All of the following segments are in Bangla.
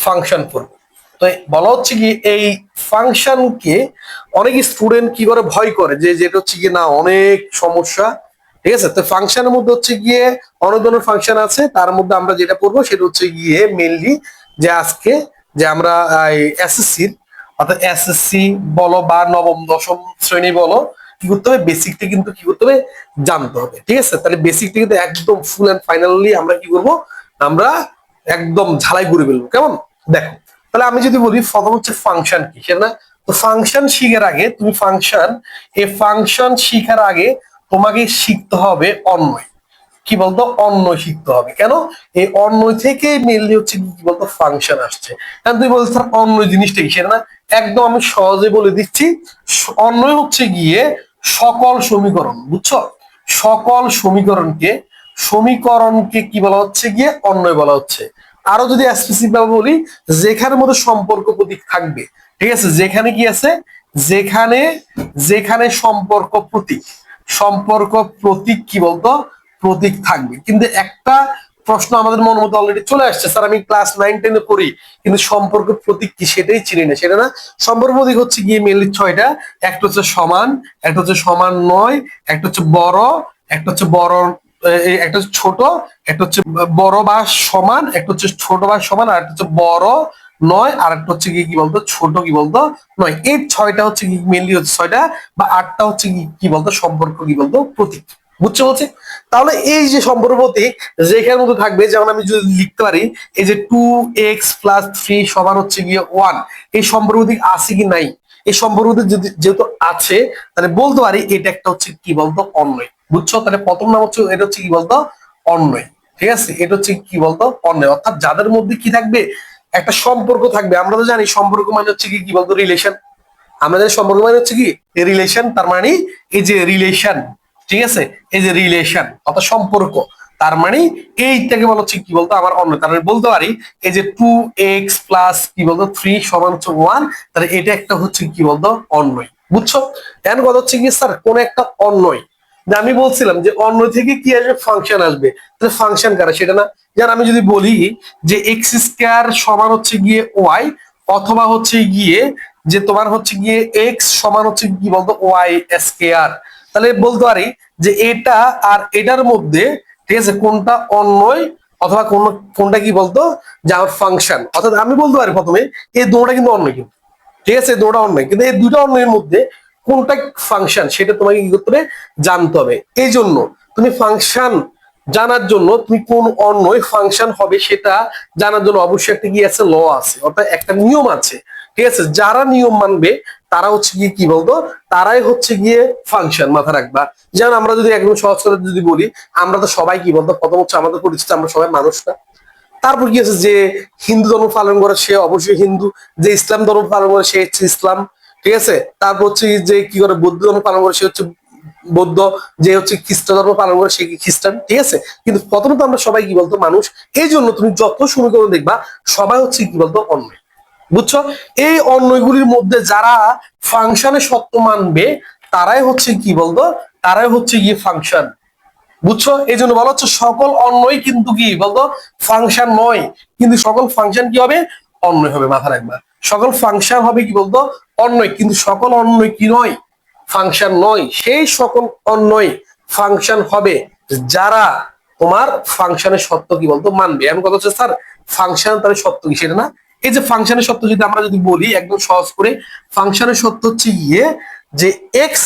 ফাংশন পড়বো। তো বলা হচ্ছে কি এই ফাংশনকে অনেক স্টুডেন্ট কি করে ভয় করে যে যেটা হচ্ছে কি না অনেক সমস্যা, ঠিক আছে। তো ফাংশনের মধ্যে হচ্ছে গিয়ে অনেক ধরনের ফাংশন আছে, তার মধ্যে আমরা যেটা পড়বো সেটা হচ্ছে গিয়ে মেইনলি যে আজকে যে আমরা এসএসসির অর্থাৎ এসএসসি বলো বা নবম দশম শ্রেণী বলো, কি করতে হবে বেসিকটা কিন্তু কি করতে হবে জানতে হবে, ঠিক আছে। তাহলে বেসিকটা কিন্তু একদম ফুল এন্ড ফাইনালি আমরা কি করবো, আমরা একদম ঝালাই করে ফেলবো, কেমন দেখো। তাহলে আমি যদি বলি প্রথম হচ্ছে ফাংশন কি সেটা না, তো ফাংশন শিখার আগে তুমি ফাংশন শিখার আগে তোমাকে শিখতে হবে অন্বয়, কি বলতো অন্বয় শিখতে হবে। কেন এই অন্বয় থেকে মেনলি হচ্ছে কি বলতো ফাংশন আসছে। কারণ তুই বলছিস অন্বয় জিনিসটা কি সেটা না, একদম আমি সহজে বলে দিচ্ছি। অন্বয় হচ্ছে গিয়ে সকল সমীকরণ, বুঝছো, সকল সমীকরণকে কি বলা হচ্ছে গিয়ে অন্বয় বলা হচ্ছে। আরো যদি স্পেসিফিক ভাবে বলি, যেখানের মধ্যে সম্পর্ক প্রতীক থাকবে, ঠিক আছে, যেখানে কি আছে, যেখানে যেখানে সম্পর্ক প্রতীক কি বলতো প্রতীক থাকবে। কিন্তু একটা প্রশ্ন আমাদের মনের মধ্যে অলরেডি চলে আসছে, স্যার আমি ক্লাস 9-10-এ পড়ি কিন্তু সম্পর্ক প্রতীক কি সেটাই চিনি না, সেটা না। সম্পর্ক প্রতীক হচ্ছে গিয়ে মেনলি 6টা। একটা হচ্ছে সমান, একটা হচ্ছে সমান নয়, একটা হচ্ছে বড়, একটা হচ্ছে বড়, একটা হচ্ছে ছোট, একটা হচ্ছে বড় বা সমান, একটা হচ্ছে ছোট বা সমান, আর একটা হচ্ছে বড় নয়, আর একটা হচ্ছে কি বলতো ছোট কি বলতো নয়। এই 6টা হচ্ছে কি মেনলি হচ্ছে 6টা বা 8টা হচ্ছে কি বলতো সম্পর্ক কি বলতো প্রতীক, বুঝছো বলছে। তাহলে এই যে সম্পর্ক প্রতীক যেখানের মধ্যে থাকবে, যেমন আমি যদি লিখতে পারি এই যে 2x+3 সমান হচ্ছে গিয়ে 1, এই সম্পর্ক প্রতীক আছে কি নাই, এই সম্পর্ক প্রতীক যদি যেহেতু আছে তাহলে বলতে পারি এটা একটা হচ্ছে কি বলতো অন্বয়, বুঝছো। তাহলে প্রথম নাম হচ্ছে এটা হচ্ছে কি বলতো অন্বয়, ঠিক আছে। এটা হচ্ছে কি বলতো অন্বয়, অর্থাৎ যাদের মধ্যে কি থাকবে একটা সম্পর্ক থাকবে। আমরা তো জানি সম্পর্ক মানে হচ্ছে কি বলতো রিলেশন, আমাদের সম্পর্ক মানে হচ্ছে কি রিলেশন, তার মানে এই যে রিলেশন, ঠিক আছে, এই যে রিলেশন অর্থাৎ সম্পর্ক, তার মানে এইটাকে বলা হচ্ছে কি বলতো আমার অন্য। তার মানে বলতে পারি এই যে 2x+ কি বলতো 3 সমান হচ্ছে 1, তাহলে এটা একটা হচ্ছে কি বলতো অন্যয়, বুঝছো। এখন কথা হচ্ছে কি স্যার কোন একটা অন্যয়, যে আমি বলছিলাম যে অন্য থেকে কি আসবে ফাংশন আসবে, তাহলে ফাংশন কারা সেটা না। যেন আমি যদি বলি যে x² সমান হচ্ছে গিয়ে y, অথবা হচ্ছে গিয়ে যে তোমার হচ্ছে গিয়ে x সমান হচ্ছে কি বলতো y², তাহলে বলতে পারি যে এটা আর এটার মধ্যে, ঠিক আছে, কোনটা অন্যয় অথবা কোনটা কি বলতো যে আমার ফাংশন। অর্থাৎ আমি বলতে পারি প্রথমে এই দুটোটা কিন্তু অন্যয়, কিন্তু ঠিক আছে এই দুটোটা অন্যয়, কিন্তু এই দুটো অন্যয়ের মধ্যে কোনটা ফাংশন সেটা তোমাকে কি করতে হবে জানতে হবে। এই জন্য তুমি ফাংশন জানার জন্য তুমি কোন অন্যয় ফাংশন হবে সেটা জানার জন্য অবশ্যই একটা কি আছে ল আছে, অর্থাৎ একটা নিয়ম আছে, ঠিক আছে। যারা নিয়ম মানবে তারা হচ্ছে গিয়ে কি বলতো তারাই হচ্ছে গিয়ে ফাংশন, মাথা রাখবা। যেমন আমরা যদি একদম সহজ করে যদি বলি, আমরা তো সবাই কি বলতো প্রথম হচ্ছে আমাদের পরিচিত আমরা সবাই মানুষ না। তারপর কি আছে যে হিন্দু ধর্ম পালন করে সে অবশ্যই হিন্দু, যে ইসলাম ধর্ম পালন করে সে হচ্ছে ইসলাম, ঠিক আছে। তারপর হচ্ছে যে কি করে বৌদ্ধ ধর্ম পালন করে সে হচ্ছে বৌদ্ধ, যে হচ্ছে খ্রিস্ট ধর্ম পালন করে সে কি খ্রিস্টান, ঠিক আছে। কিন্তু প্রথমত আমরা সবাই কি বলতো মানুষ। এই জন্য তুমি যত সমীকরণ দেখবা সবাই হচ্ছে কি বলতো অন্যয়, বুঝছো। এই অন্যয়গুলির মধ্যে যারা ফাংশনের সত্য মানবে তারাই হচ্ছে কি বলতো তারাই হচ্ছে গিয়ে ফাংশন, বুঝছো। এই জন্য বলা হচ্ছে সকল অন্যই কিন্তু কি বলতো ফাংশন নয়, কিন্তু সকল ফাংশন কি হবে অন্যয় হবে, মাথা রাখবা। সকল ফাংশন হবে কি বলতো অন্যয়, কিন্তু সকল অন্যয় কি নয় ফাংশন নয়। সেই সকল অন্যয় ফাংশন হবে যারা তোমার ফাংশনের সত্য কি বলতো মানবে। আমি কথা হচ্ছে স্যার ফাংশন তাহলে সত্য কি সেটা না। এই যে ফাংশনের সত্য যদি আমরা যদি বলি একদম সহজ করে, ফাংশনের সত্য হচ্ছে গিয়ে যে এক্স,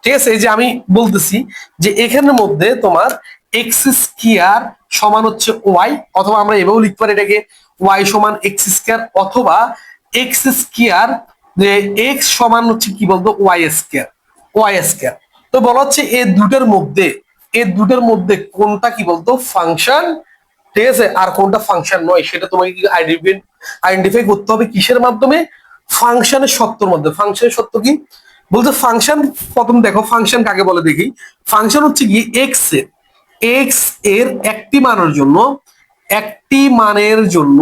ঠিক আছে, এই যে আমি বলতেছি যে এখানের মধ্যে তোমার x² সমান হচ্ছে y, অথবা আমরা এভাবেও লিখতে পারি এটাকে y সমান x², অথবা x² যে x সমান হচ্ছে কি বলতো y²। তো বলা হচ্ছে এই দুটোর মধ্যে কোনটা কি বলতো ফাংশন, ঠিক আছে, আর কোনটা ফাংশন নয় সেটা তোমাকে কি আইডেন্টিফাই করতে হবে কিসের মাধ্যমে, ফাংশনের সত্যর মধ্যে। ফাংশনের সত্য কি বলতে ফাংশন, প্রথম দেখো ফাংশন কাকে বলে দেখি। ফাংশন হচ্ছে কি এক্স এর একটি মানের জন্য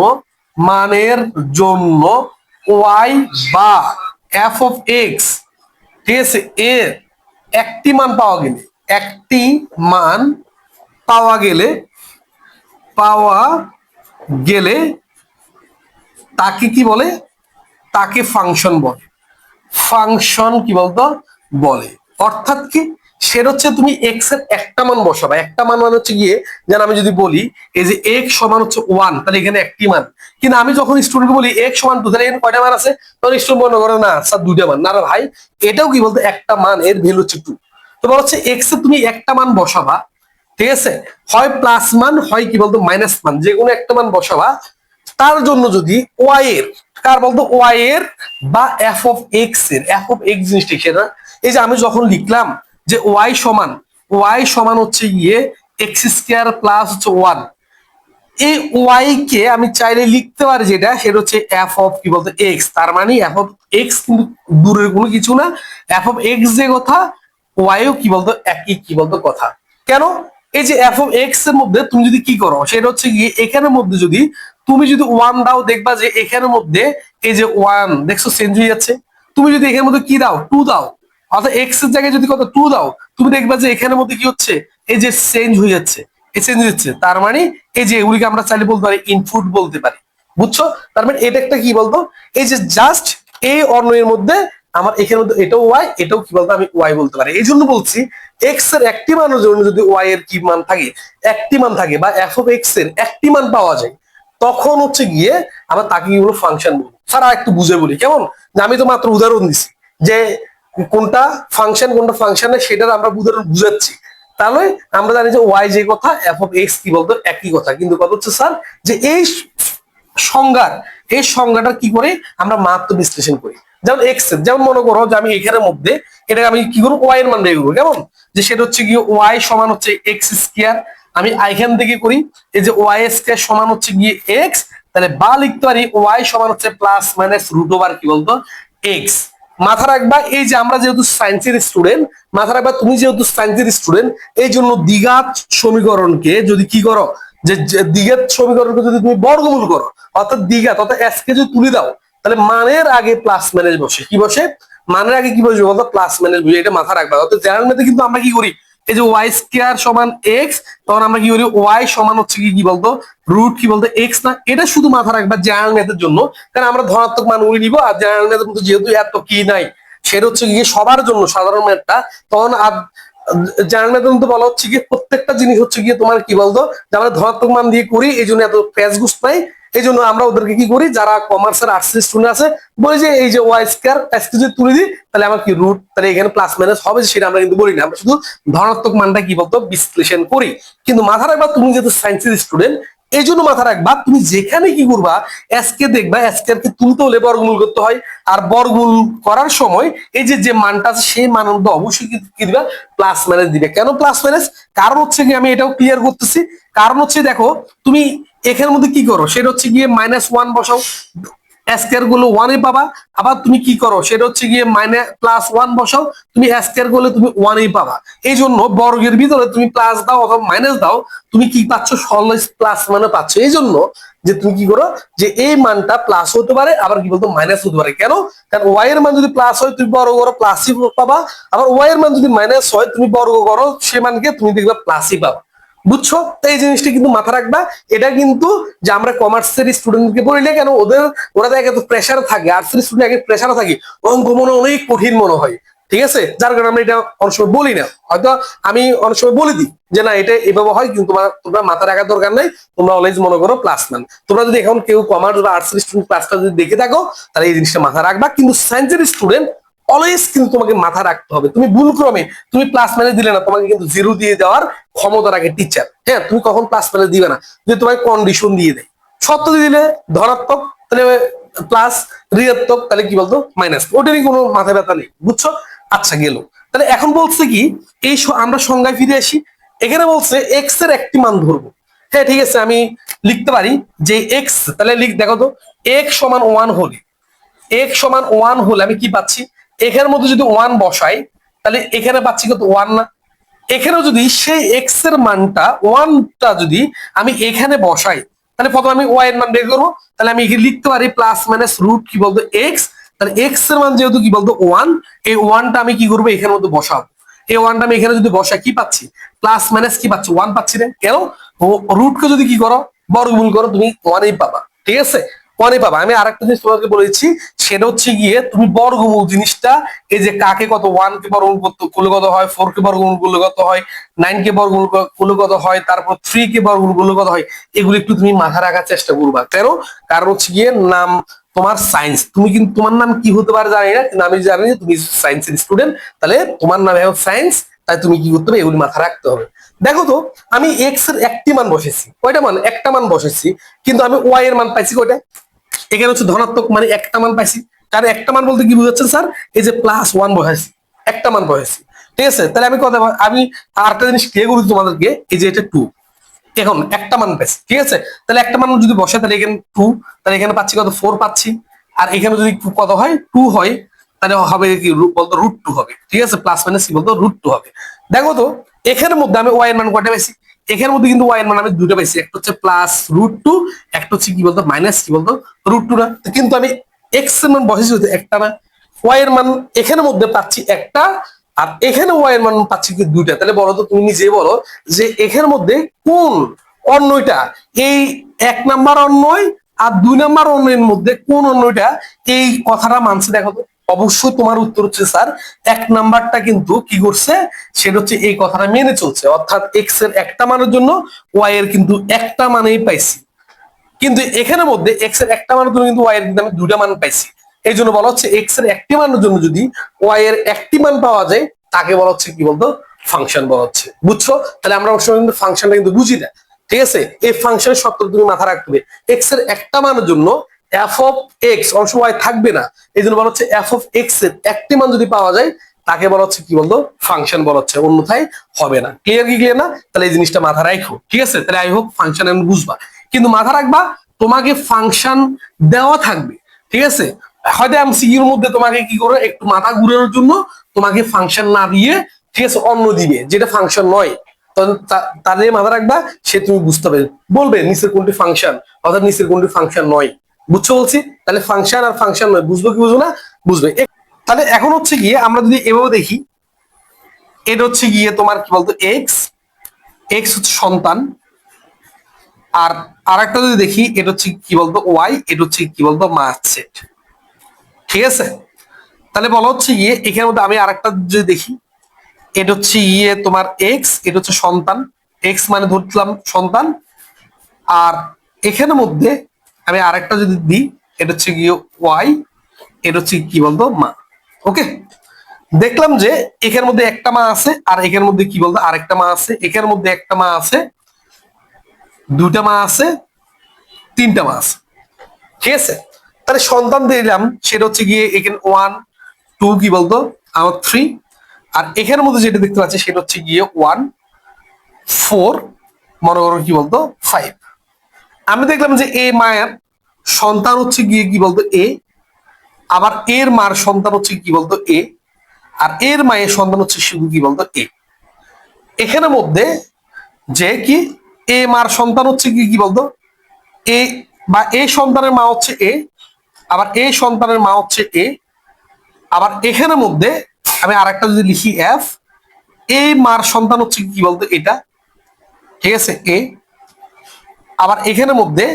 ওয়াই বা এফ অফ এক্স, ঠিক আছে, এর একটি মান পাওয়া গেলে তাকে কি বলে, তাকে ফাংশন বলে। ফাংশন কি বলতো বলে। অর্থাৎ কি, সেটা হচ্ছে তুমি এক্স এর একটা মান বসাবা। একটা মান মানে হচ্ছে গিয়ে, যেন আমি যদি বলি এই যে এক্স সমান হচ্ছে 1, তাহলে এখানে একটি মান। কিন্তু আমি যখন স্টুডেন্টকে বলি এক্স সমান 2, তাহলে এখানে কয়টা মান আছে, তখন স্টুডেন্ট মনে করে না স্যার দুইটা মান। না রে ভাই, এটাও কি বলতো একটা মান, এর ভ্যালু হচ্ছে 2। তো বলা হচ্ছে এক্স এ তুমি একটা মান বসাবা, ঠিক আছে, হয় প্লাস মান হয় কি বলতো মাইনাস মান, যে কোনো একটা মান বসাবা। তার জন্য যদি ওয়াই এর, কার বলতো ওয়াই এর বা এফ অফ এক্স এর, এফ অফ এক্স জিনিসটা সেটা, এই যে আমি যখন লিখলাম যে ওয়াই সমান হচ্ছে গিয়ে এক্স স্কোয়ার প্লাস হচ্ছে 1, এই ওয়াই কে আমি চাইলে লিখতে পারি যেটা, সেটা হচ্ছে এফ অফ কি বলতো এক্স। তার মানে এফ অফ এক্স কিন্তু দূরের কোনো কিছু না, এফ অফ এক্স যে কথা, ওয়াইও কি বলতো একই কি বলতো কথা। কেন, এই যে এফ অফ এক্স এর মধ্যে তুমি যদি কি করো, সেটা হচ্ছে গিয়ে এখানের মধ্যে যদি তুমি যদি 1 দাও, দেখবা যে এখানের মধ্যে এই যে 1 দেখছো চেঞ্জ হয়ে যাচ্ছে। তুমি যদি এখানের মধ্যে কি দাও, 2 দাও, অর্থাৎ এক্স এর জায়গায় যদি কত 2 দাও, তুমি দেখবা যে এখানের মধ্যে কি হচ্ছে, এই যে চেঞ্জ হয়ে যাচ্ছে, এই চেঞ্জ হচ্ছে। তার মানে এই যে এগুলিকে আমরা চাইলে বলতে পারি ইনপুট বলতে পারি, বুঝছো? তার মানে এটা একটা কি বলতো, এই যে জাস্ট এই অর্ণের মধ্যে আমার এখানে মধ্যে এটাও ওয়াই, এটাও কি বলতো আমি ওয়াই বলতে পারি। এই জন্য বলছি এক্স এর একটি মানের জন্য যদি ওয়াই এর কি মান থাকে, একটি মান থাকে, বা এফ অফ এক্স এর একটি মান পাওয়া যায়, তখন হচ্ছে গিয়ে আমরা তাকে কি বলবো, ফাংশন বলবো। স্যার আর একটু বুঝে বলি কেমন, যে আমি তো মাত্র উদাহরণ দিছি যে কোনটা ফাংশন কোনটা ফাংশন না, সেটার আমরা উদাহরণ বুঝাচ্ছি। তাহলে আমরা জানি যে ওয়াই যে কথা, এফ অফ এক্স কি বলতো একই কথা। কিন্তু কথা হচ্ছে স্যার যে এই সংজ্ঞার, এই সংজ্ঞাটা কি করে আমরা মাত্র বিশ্লেষণ করি। যেমন এক্স এর, যেমন মনে করো যে আমি এখানের মধ্যে এটাকে আমি কি করবো, ওয়াই এর মান বের করবো। কেমন, যে সেটা হচ্ছে গিয়ে ওয়াই সমান হচ্ছে এক্স স্কোয়ার, আমি এখান থেকে করি এই যে ওয়াই স্কোয়ার সমান হচ্ছে গিয়ে এক্স, তাহলে বা লিখতে পারি ওয়াই সমান হচ্ছে প্লাস মাইনাস রুট ওভার কি বলতো এক্স। মাথা রাখবা এই যে আমরা যেহেতু সায়েন্সের স্টুডেন্ট, মাথা রাখবা তুমি যেহেতু সায়েন্সের স্টুডেন্ট, এই জন্য দ্বিঘাত সমীকরণকে যদি কি করো, যে দ্বিঘাত সমীকরণকে যদি তুমি বর্গমূল করো, অর্থাৎ দ্বিঘাত অর্থাৎ এস কে যদি তুলে দাও, তাহলে মানের আগে প্লাস মাইনাস বসে। কি বসে, মানের আগে কি বসবে বলতো প্লাস মাইনাস বসে। এটা মাথা রাখবা। অর্থাৎ জেনারেল ম্যাথে কিন্তু আমরা কি করি, এই যে ওয়াই স্কোয়ার সমান এক্স, তখন আমরা কি করি ওয়াই সমান হচ্ছে কি বলতো রুট কি বলতো এক্স না। এটা শুধু মাথা রাখবা জেনারেল ম্যাথের জন্য, কারণ আমরা ধনাত্মক মানগুলি নিব। আর জেনারেল ম্যাথের মধ্যে যেহেতু এত কি নাই, সেটা হচ্ছে গিয়ে সবার জন্য সাধারণ ম্যাথটা, তখন জেনারেল ম্যাথের মধ্যে বলা হচ্ছে গিয়ে প্রত্যেকটা জিনিস হচ্ছে গিয়ে তোমার কি বলতো, যে আমরা ধনাত্মক মান দিয়ে করি, এই জন্য এত প্যাচ গুস নাই। এই জন্য আমরা ওদেরকে কি করি, যারা কমার্সের আর্টস স্টুডেন্ট আছে, বলি যে এই যে ওয়াই স্কয়ার এসকে যদি তুলে দিই, তাহলে আমার কি রুট, তাহলে এখানে প্লাস মাইনাস হবে, সেটা আমরা কিন্তু বলি না। আমরা শুধু ধনাত্মক মানটা কি বলতো বিশ্লেষণ করি। কিন্তু মাথা রাখবা তুমি যেহেতু সায়েন্সের স্টুডেন্ট, এই জন্য মাথা রাখবা তুমি যেখানে কি করবা, এসকে দেখবা এসকে কে তুলতে হলে বর্গমূল করতে হয়। আর বর্গমূল করার সময় এই যে যে মানটা আছে সেই মান মধ্যে অবশ্যই কি দিবা, প্লাস মাইনাস দিবে। কেন প্লাস মাইনাস, কারণ হচ্ছে কি আমি এটাও ক্লিয়ার করতেছি। কারণ হচ্ছে দেখো তুমি এখানের মধ্যে কি করো, সেটা হচ্ছে গিয়ে -1 বসাও, স্কয়ার গুলো 1 এ পাবা। আবার তুমি কি করো, সেটা হচ্ছে গিয়ে +1 বসাও, তুমি স্কয়ার করলে তুমি 1 এ পাবা। এই জন্য বর্গের ভিতরে তুমি প্লাস দাও অথবা মাইনাস দাও, তুমি কি পাচ্ছ, সরল প্লাস মানে পাচ্ছ। এই জন্য যে তুমি কি করো, যে এই মানটা প্লাস হতে পারে, আবার কি বলতো মাইনাস হতে পারে। কেন, কারণ ওয়াই এর মান যদি প্লাস হয় তুমি বর্গ করো প্লাসই পাবা, আবার ওয়াই এর মান যদি মাইনাস হয় তুমি বর্গ করো সে মানকে তুমি দেখবা প্লাসই পাবা। বুঝছো? তো এই জিনিসটা কিন্তু মাথা রাখবা। এটা কিন্তু যে আমরা কমার্সের স্টুডেন্টকে পড়িলে কেন, ওরা দেখে তো প্রেশার থাকে, আর্টসের স্টুডেন্ট আগে প্রেশার থাকে, অঙ্ক মনে অনেক কঠিন মনে হয়, ঠিক আছে, যার কারণে আমরা এটা অনেক সময় বলি না। হয়তো আমি অনেক সময় বলে দিই যে না এটা এভাবে হয়, কিন্তু তোমরা মাথা রাখার দরকার নাই, তোমরা অলওয়েজ মনে করো প্লাস মান। তোমরা যদি এখন কেউ কমার্স বা আর্টসের স্টুডেন্ট ক্লাসটা যদি দেখে থাকো, তাহলে এই জিনিসটা মাথা রাখবা। কিন্তু সায়েন্সের স্টুডেন্ট অলওয়েজ কিন্তু তোমাকে মাথা রাখতে হবে, তুমি ভুল ক্রমে তুমি প্লাস মাইনাস দিলে না, তোমাকে কিন্তু জিরো দিয়ে দেওয়ার ক্ষমতা রাখে টিচার। হ্যাঁ, তুমি কখন প্লাস মাইনাস দিবে না, যদি তোমাকে কন্ডিশন দিয়ে দেয়। সত্য দিলে ধনাত্মক, তাহলে প্লাস, ঋণাত্মক তাহলে কি বলতো মাইনাস, ওটারই কোনো মাথা ব্যথা নেই। বুঝছো? আচ্ছা গেল। তাহলে এখন বলছে কি, এই আমরা সংজ্ঞায় ফিরে আসি। এখানে বলছে এক্স এর একটি মান ধরবো। হ্যাঁ ঠিক আছে, আমি লিখতে পারি যে এক্স, তাহলে দেখো তো এক্স সমান 1 হলে, এক্স সমান 1 হলে আমি কি পাচ্ছি, এখানের মধ্যে যদি 1 বসাই, তাহলে এখানে পাচ্ছি কত 1 না। এখানেও যদি সেই এক্স এর মানটা 1টা যদি আমি এখানে বসাই, তাহলে প্রথমে আমি ওয়াই এর মান বের করবো। তাহলে আমি এখানে লিখতে পারি প্লাস মাইনাস রুট কি বলতো এক্স। তাহলে এক্স এর মান যেহেতু কি বলতো 1, এই 1টা আমি কি করবো এখানের মধ্যে বসাবো। এই 1টা আমি এখানে যদি বসাই কি পাচ্ছি, প্লাস মাইনাস কি পাচ্ছি 1 পাচ্ছি না। কেন, রুটকে যদি কি করো বর্গমূল করো তুমি 1ই পাবা। ঠিক আছে, ওয়ানে পাবা। আমি আরেকটা জিনিস তোমাকে বলেছি, সেটা হচ্ছে গিয়ে তুমি বর্গমূল জিনিসটা, এই যে কাকে কত, 1 কে বর্গমূল করলে কত হয়, 4 কে বর্গমূল করলে কত হয়, 9 কে বর্গমূল করলে কত হয়, তারপর 3 কে বর্গমূল করলে কত হয়, এগুলো একটু তুমি মাথা রাখার চেষ্টা করবা। কেন? কারণ হচ্ছে গিয়ে নাম তোমার সায়েন্স, তুমি কিন্তু তোমার নাম কি হতে পারে জানি না, কিন্তু আমি জানি যে তুমি সায়েন্সের স্টুডেন্ট, তাহলে তোমার নাম এখন সায়েন্স, তাই তুমি কি করতে হবে, এগুলি মাথা রাখতে হবে। দেখো তো, আমি এক্স এর একটি মান বসেছি, কয়টা মান, একটা মান বসেছি, কিন্তু আমি ওয়াই এর মান পাইছি কয়টা, এখানে হচ্ছে ধনাত্মক, মানে একটা মান পাইছি। কারণ একটা মান বলতে কি বুঝাচ্ছেন স্যার, এই যে +1 বসাইছি, একটা মান বসাইছি, ঠিক আছে। তাহলে আমি কথা, আমি আরেকটা জিনিস ক্লিয়ার করি তোমাদেরকে, এই যে এটা 2, এখন একটা মান পাইছি, ঠিক আছে। তাহলে একটা মান যদি বসে, তাহলে এখানে 2, তাহলে এখানে পাচ্ছি কত, 4 পাচ্ছি। আর এখানে যদি কত হয়, 2 হয়, তাহলে হবে কি বলতো, √2 হবে, ঠিক আছে। প্লাস মাইনাস কি বলতো, √2 হবে। দেখো তো, এখানের মধ্যে আমি ওয়াই এর মান কয়টা পাইছি, এখানের মধ্যে কিন্তু ওয়াই এর মান আমি দুটো পাইছি, একটা হচ্ছে +√2, একটা হচ্ছে কি বলতো, মাইনাস কি বলতো, √2 না। কিন্তু আমি এক্স এর মান বসেছি একটা না, ওয়াই এর মান এখানের মধ্যে পাচ্ছি একটা, আর এখানে ওয়াই এর মান পাচ্ছি কি দুইটা। তাহলে বলো তো, তুমি নিজেই বলো যে এখানের মধ্যে কোন অন্যটা, এই 1 নাম্বার অন্যয় আর 2 নাম্বার অন্যের মধ্যে কোন অন্যটা এই কথাটা মানছে, দেখো তো। অবশ্যই তোমার উত্তর হচ্ছে স্যার 1 নাম্বারটা কিন্তু কি করছে, সেটা হচ্ছে এই কথাটা মেনে চলছে, অর্থাৎ এক্স এর একটা মানের জন্য ওয়াই এর কিন্তু একটা মানেই পাইছি। কিন্তু এখানের মধ্যে এক্স এর একটা মানের জন্য কিন্তু ওয়াই এর কিন্তু আমি দুটা মান পাইছি। এই জন্য বলা হচ্ছে এক্স এর একটি মানের জন্য যদি ওয়াই এর একটি মান পাওয়া যায়, তাকে বলা হচ্ছে কি বলতো, ফাংশন বলা হচ্ছে। বুঝছো? তাহলে আমরা অবশ্যই কিন্তু ফাংশনটা কিন্তু বুঝি না, ঠিক আছে। এই ফাংশনের শর্ত তুমি মাথা রাখতে হবে, এক্স এর একটা মানের জন্য এফ অফ এক্স অংশ ওয়াই থাকবে না, এই জন্য বলা হচ্ছে এফ অফ এক্স এর একটি মান যদি পাওয়া যায়, তাকে বলা হচ্ছে কি বলতো, ফাংশন বলা হচ্ছে, অন্যথায় হবে না। ক্লিয়ার কি ক্লিয়ার না? তাহলে এই জিনিসটা মাথা রাখো, ঠিক আছে। তাহলে আই হোপ ফাংশন আমি বুঝবা, কিন্তু মাথা রাখবা তোমাকে ফাংশন দেওয়া থাকবে, ঠিক আছে। হয়তো এমসিকিউর মধ্যে তোমাকে কি করে একটু মাথা ঘুরানোর জন্য তোমাকে ফাংশন না দিয়ে, ঠিক আছে, অন্য দিবে যেটা ফাংশন নয়, তাহলে মাথা রাখবা, সে তুমি বুঝতে পারবে, বলবে নিচের কোনটি ফাংশন, অর্থাৎ নিচের কোনটি ফাংশন নয়। বুঝছো বলছি? তাহলে ফাংশন আর ফাংশন নয়, বুঝবো কি বুঝবো না, বুঝবে। তাহলে এখন হচ্ছে গিয়ে আমরা যদি এভাবে দেখি, এটা হচ্ছে গিয়ে তোমার কি বলতো, এক্স, এক্স হচ্ছে সন্তান, আর আরেকটা যদি দেখি, এটা হচ্ছে কি বলতো ওয়াই, এটা হচ্ছে কি বলতো মাস সেট, ঠিক আছে। তাহলে বলা হচ্ছে গিয়ে এখানের মধ্যে আমি আরেকটা যদি দেখি, এটা হচ্ছে গিয়ে তোমার এক্স, এটা হচ্ছে সন্তান, এক্স মানে ধরলাম সন্তান, আর এখানের মধ্যে আমি আরেকটা যদি দিই, এটা হচ্ছে গিয়ে ওয়াই, এটা হচ্ছে কি বলতো মা। ওকে, দেখলাম যে এখানের মধ্যে একটা মা আছে, আর এখানের মধ্যে কি বলতো আরেকটা মা আছে, এখানের মধ্যে একটা মা আছে, দুটা মা আছে, তিনটা মা আছে, ঠিক আছে। তাহলে সন্তান দিলাম, সেটা হচ্ছে গিয়ে এখানে 1 2 কি বলতো আমার 3, আর এখানের মধ্যে যেটা দেখতে পাচ্ছি সেটা হচ্ছে গিয়ে 1 4, মনে করো কি বলতো 5। আমি দেখলাম যে এ মায়ের সন্তান হচ্ছে গিয়ে কি বলতো এ, আবার এর মার সন্তান হচ্ছে কি বলতো এ, আর এর মায়ের সন্তান হচ্ছে শুধু কি বলতো এ। এখানের মধ্যে যে কি এ মার সন্তান হচ্ছে কি কি বলতো এ, বা এ সন্তানের মা হচ্ছে এ, আবার এ সন্তানের মা হচ্ছে এ, আবার এখানের মধ্যে আমি আরেকটা যদি লিখি এফ, এ মার সন্তান হচ্ছে কি বলতো এটা, ঠিক আছে এ, আবার এখানের মধ্যে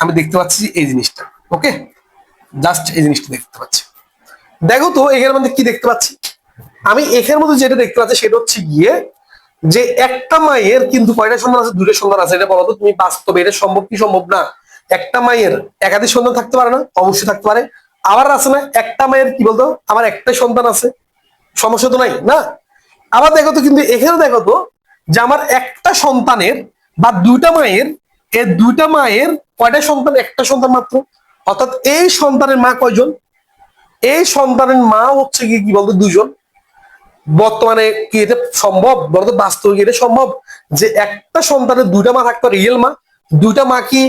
আমি দেখতে পাচ্ছি এই জিনিসটা। ওকে, জাস্ট এই জিনিসটা দেখতে পাচ্ছি। দেখো তো এখানের মধ্যে কি দেখতে পাচ্ছি, আমি এখানের মধ্যে যেটা দেখতে পাচ্ছি সেটা হচ্ছে গিয়ে যে একটা মায়ের কিন্তু কয়টা সন্তান আছে, দুটো সন্তান আছে। এটা বলো তো তুমি, বাস্তবে এটা সম্ভব কি সম্ভব না? একটা মায়ের একাধিক সন্তান থাকতে পারে না? অবশ্যই থাকতে পারে। আবার আছে না, একটা মায়ের কি বলতো আমার একটাই সন্তান আছে, সমস্যা তো নাই না। আবার দেখো তো, কিন্তু এখানে দেখো তো যে আমার একটা সন্তানের বা দুইটা মায়ের, এই দুইটা মায়ের কয়টা সন্তান, একটা সন্তান মাত্র, অর্থাৎ এই সন্তানের মা কয়জন, এই সন্তানের মা হচ্ছে কি বলতো দুজন। বর্তমানে কি এটা সম্ভব বলতো, বাস্তবে কি এটা সম্ভব যে একটা সন্তানের দুইটা মা থাকতো, রিয়েল মা? দুইটা মা কি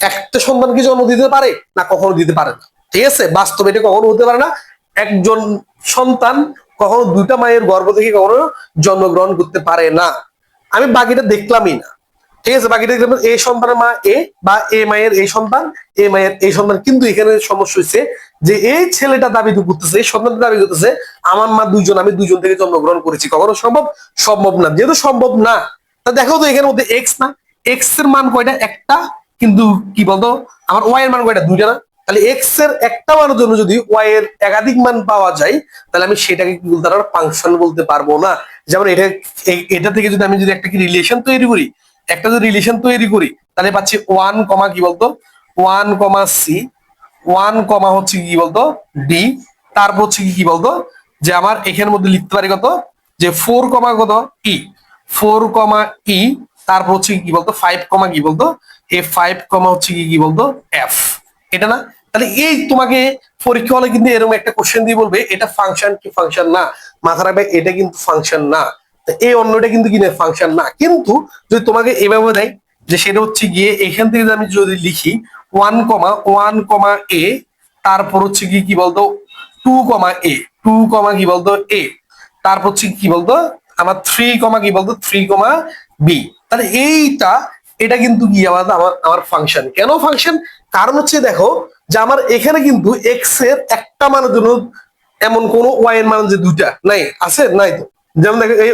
একটা সন্তানকে জন্ম দিতে পারে না? কখনো দিতে পারে না, ঠিক আছে। বাস্তবে এটা কখনো হতে পারে না, একজন সন্তান কখনো দুইটা মায়ের গর্ভ থেকে কখনো জন্মগ্রহণ করতে পারে না। আমি বাকিটা দেখলামই না, ঠিক আছে। বাকিটা দেখলাম এই সন্তানের মা এ, বা এ মায়ের এই সন্তান, এ মায়ের এই সন্তান। কিন্তু এখানে সমস্যা হচ্ছে যে এই ছেলেটা দাবি করতেছে, এই সন্তানটা দাবি করতেছে আমার মা দুইজন, আমি দুইজন থেকে জন্মগ্রহণ করেছি। কখনো সম্ভব? সম্ভব না। যেহেতু সম্ভব না, তা দেখো তো এখানের মধ্যে এক্স না, এক্স এর মান কয়টা? একটা। কিন্তু কি বলতো আমার ওয়াই এর মান কয়টা? দুইটা না। তাহলে এক্স এর একটা মানের জন্য যদি ওয়াই এর একাধিক মান পাওয়া যায় তাহলে আমি সেটাকে কি বলতে পারবো, ফাংশন বলতে পারবো না। যেমন এটা থেকে যদি আমি যদি একটা কি রিলেশন তৈরি করি, একটা যদি রিলেশন তৈরি করি তাহলে পাচ্ছি ওয়ান কমা কি বলতো, one comma C, one comma হচ্ছে কি বলতো ডি, তারপর হচ্ছে কি বলতো যে আমার এখানের মধ্যে লিখতে পারি কত, যে ফোর কমা কত ই, ফোর কমা ই, তারপর হচ্ছে কি বলতো ফাইভ কমা কি বলতো এ, ফাইভ কমা হচ্ছে কি বলতো এফ। এটা না? তাহলে এই তোমাকে পরীক্ষা হলে কিন্তু এরকম একটা কোশ্চেন দিয়ে বলবে এটা ফাংশন কি ফাংশন না, মাথা রাখবে এটা কিন্তু ফাংশন না, এই অন্যটা কিন্তু কি না ফাংশন না। কিন্তু যদি তোমাকে এভাবে দেয় যে সেটা হচ্ছে গিয়ে এখান থেকে আমি যদি লিখি ওয়ান কমা এ, তারপর হচ্ছে কি বলতো টু কমা এ, টু কমা কি বলতো এ, তারপর হচ্ছে কি বলতো আমার থ্রি কমা কি বলতো থ্রি কমা বি, তাহলে এটা কিন্তু কি আমার আমার আমার ফাংশন। কেন ফাংশন? কারণ হচ্ছে দেখো যে আমার এখানে কিন্তু এক্স এর একটা মানের জন্য এমন কোন ওয়াই এর মান যে দুইটা নাই আছে, নাই তো। যেমন দেখো এই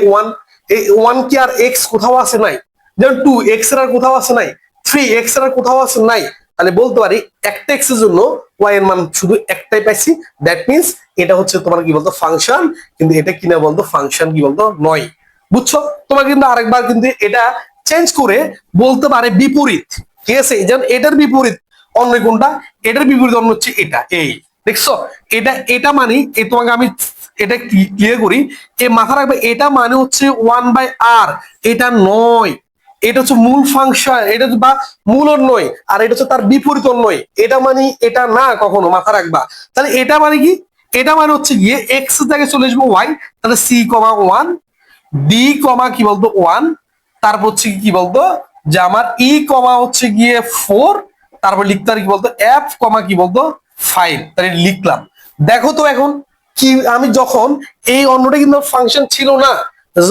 ওয়ান কি আর এক্স কোথাও আছে নাই, যেমন টু এক্স এর আর কোথাও আছে নাই, থ্রি এক্স এর আর কোথাও আছে নাই, তাহলে বলতে পারি একটা এক্স এর জন্য ওয়াই এর মান শুধু একটাই পাইছি, দ্যাট মিনস এটা হচ্ছে তোমার কি বলতো ফাংশন, কিন্তু এটা কিনা বলতো ফাংশন কি বলতো নয়। বুঝছো? তোমার কিন্তু আরেকবার কিন্তু এটা চেঞ্জ করে বলতে পারে বিপরীত, ঠিক আছে? যেমন এটার বিপরীত অন্য কোনটা, এটার বিপরীত অন্য হচ্ছে এটা, এই দেখছো এটা মানে তোমাকে আমি এটা ক্লিয়ার করি, এ মাথা রাখবে এটা মানে হচ্ছে ওয়ান বাই আর, এটা নয়, এটা হচ্ছে মূল ফাংশন, এটা বা মূল নয়, আর এটা হচ্ছে তার বিপরীত নয়, এটা মানে এটা না কখনো, মাথা রাখবা। তাহলে এটা মানে কি, এটা মানে হচ্ছে গিয়ে এক্স থেকে চলে আসবো ওয়াই, তাহলে সি কমা ওয়ান, ডি কমা কি বলতো ওয়ান, তারপর হচ্ছে কি বলতো যে আমার ই কমা হচ্ছে গিয়ে ফোর, তারপর লিখতে পারি কি বলতো এফ কমা কি বলতো ফাইভ, তাহলে লিখলাম। দেখো তো এখন কি আমি যখন এই অন্যটা কিন্তু ফাংশন ছিল না,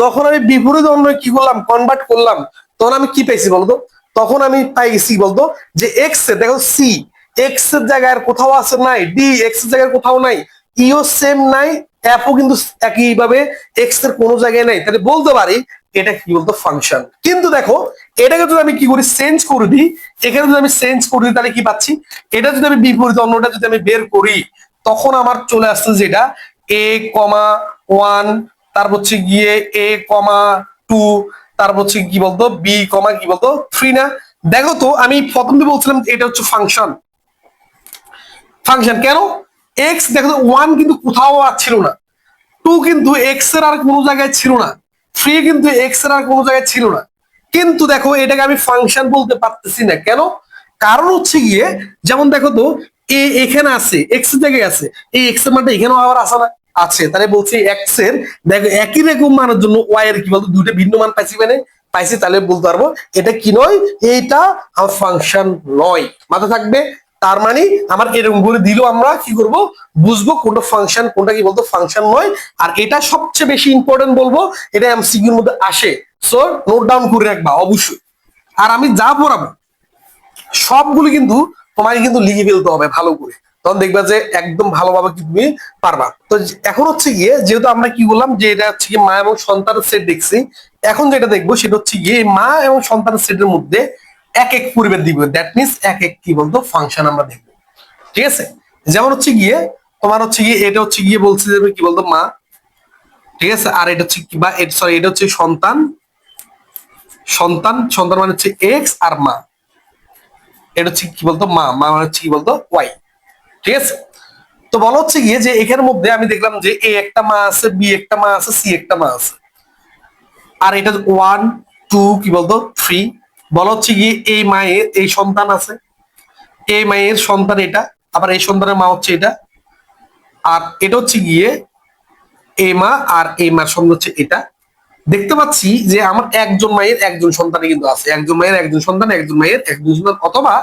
যখন আমি বিপরীত অন্য কি করলাম কনভার্ট করলাম, তখন আমি কি পাইছি বলতো, তখন আমি পাই গেছি বলতো যে এক্স এর দেখো সি এক্স এর জায়গায় আর কোথাও আছে নাই, ডি এক্স এর জায়গায় কোথাও নাই, ইও সেম নাই, এফও কিন্তু একইভাবে এক্স এর কোনো জায়গায় নাই, তাহলে বলতে পারি এটা কি বলতো ফাংশন। কিন্তু দেখো এটাকে যদি আমি কি করি চেঞ্জ করে দিই, এখানে যদি আমি চেঞ্জ করে দিই তাহলে কি পাচ্ছি, এটা যদি আমি বিপরীত অন্যটা যদি আমি বের করি তখন আমার চলে আসছে যেটা এ কমা ওয়ান, তারপর হচ্ছে গিয়ে এ কমা টু, তারপর হচ্ছে কি বলতো বি কমা কি বলতো থ্রি। না? দেখো তো আমি প্রথম দিয়ে বলছিলাম এটা হচ্ছে ফাংশন, ফাংশন কেন, এক্স দেখো ওয়ান কিন্তু কোথাও আর ছিল না, টু কিন্তু এক্স এর আর কোনো জায়গায় ছিল না, থ্রি কিন্তু এক্স এর আর কোনো জায়গায় ছিল না, কিন্তু দেখো এটাকে আমি ফাংশন বলতে পারতেছি না। কেন? কারণ হচ্ছে গিয়ে যেমন দেখো তো এ এখানে আছে এক্স এর জায়গায় আছে, এই এক্স এর মানটা এখানেও আবার আসে না, আছে, তাহলে বলছি এক্স এর দেখো একই রকম মানের জন্য ওয়াই এর কি বলতো দুইটা ভিন্ন মান পাইছি, মানে পাইছি, তাহলে বলতে পারবো এটা কি নয়, এইটা আমার ফাংশন নয়। মাথা থাকবে? তার মানে আমার এরকম করে দিলেও আমরা কি করব বুঝবো কোনটা ফাংশন কোনটা কি বলতো ফাংশন নয়। আর এটা সবচেয়ে বেশি ইম্পর্টেন্ট বলবো, এটা এমসিকিউর মধ্যে আসে, সো নোট ডাউন করে রাখবা অবশ্যই। আর আমি যা পড়াবো সবগুলো কিন্তু তোমাকে কিন্তু লিখে ফেলতে হবে ভালো করে, তখন দেখবা যে একদম ভালোভাবে কি তুমি পারবা। তো এখন হচ্ছে গিয়ে যেহেতু আমরা কি বললাম যে এটা হচ্ছে গিয়ে মা এবং সন্তানের সেট দেখছি, এখন যেটা দেখবো সেটা হচ্ছে গিয়ে মা এবং সন্তানের সেটের মধ্যে এক এক পরিবার দিব, দ্যাট মিনস এক এক কি বলতো ফাংশন আমরা দেখবো, ঠিক আছে? যেমন হচ্ছে গিয়ে তোমার হচ্ছে গিয়ে এটা হচ্ছে গিয়ে বলছে যে কি বলতো মা, ঠিক আছে, আর এটা হচ্ছে কি বা সরি এটা হচ্ছে সন্তান, সন্তান সন্তান মানে হচ্ছে এক্স, আর মা এটা হচ্ছে কি বলতো মা, মা মানে হচ্ছে কি বলতো ওয়াই, ঠিক আছে? তো বলা হচ্ছে গিয়ে যে এখানের মধ্যে আমি দেখলাম যে এ একটা মা আছে, বি একটা মা আছে, সি একটা মা আছে, আর এটা ওয়ান টু কি বলতো থ্রি। বলা হচ্ছে গিয়ে এই মায়ের এই সন্তান আছে, এই মায়ের সন্তান এটা, আবার এই সন্তানের মা হচ্ছে এটা, আর এটা হচ্ছে গিয়ে এই মা, আর এই মার সন্তান হচ্ছে এটা। দেখতে পাচ্ছি যে আমার একজন মায়ের একজন সন্তান কিন্তু আছে, একজন মায়ের একজন সন্তান, একজন মায়ের একজন সন্তান, অথবা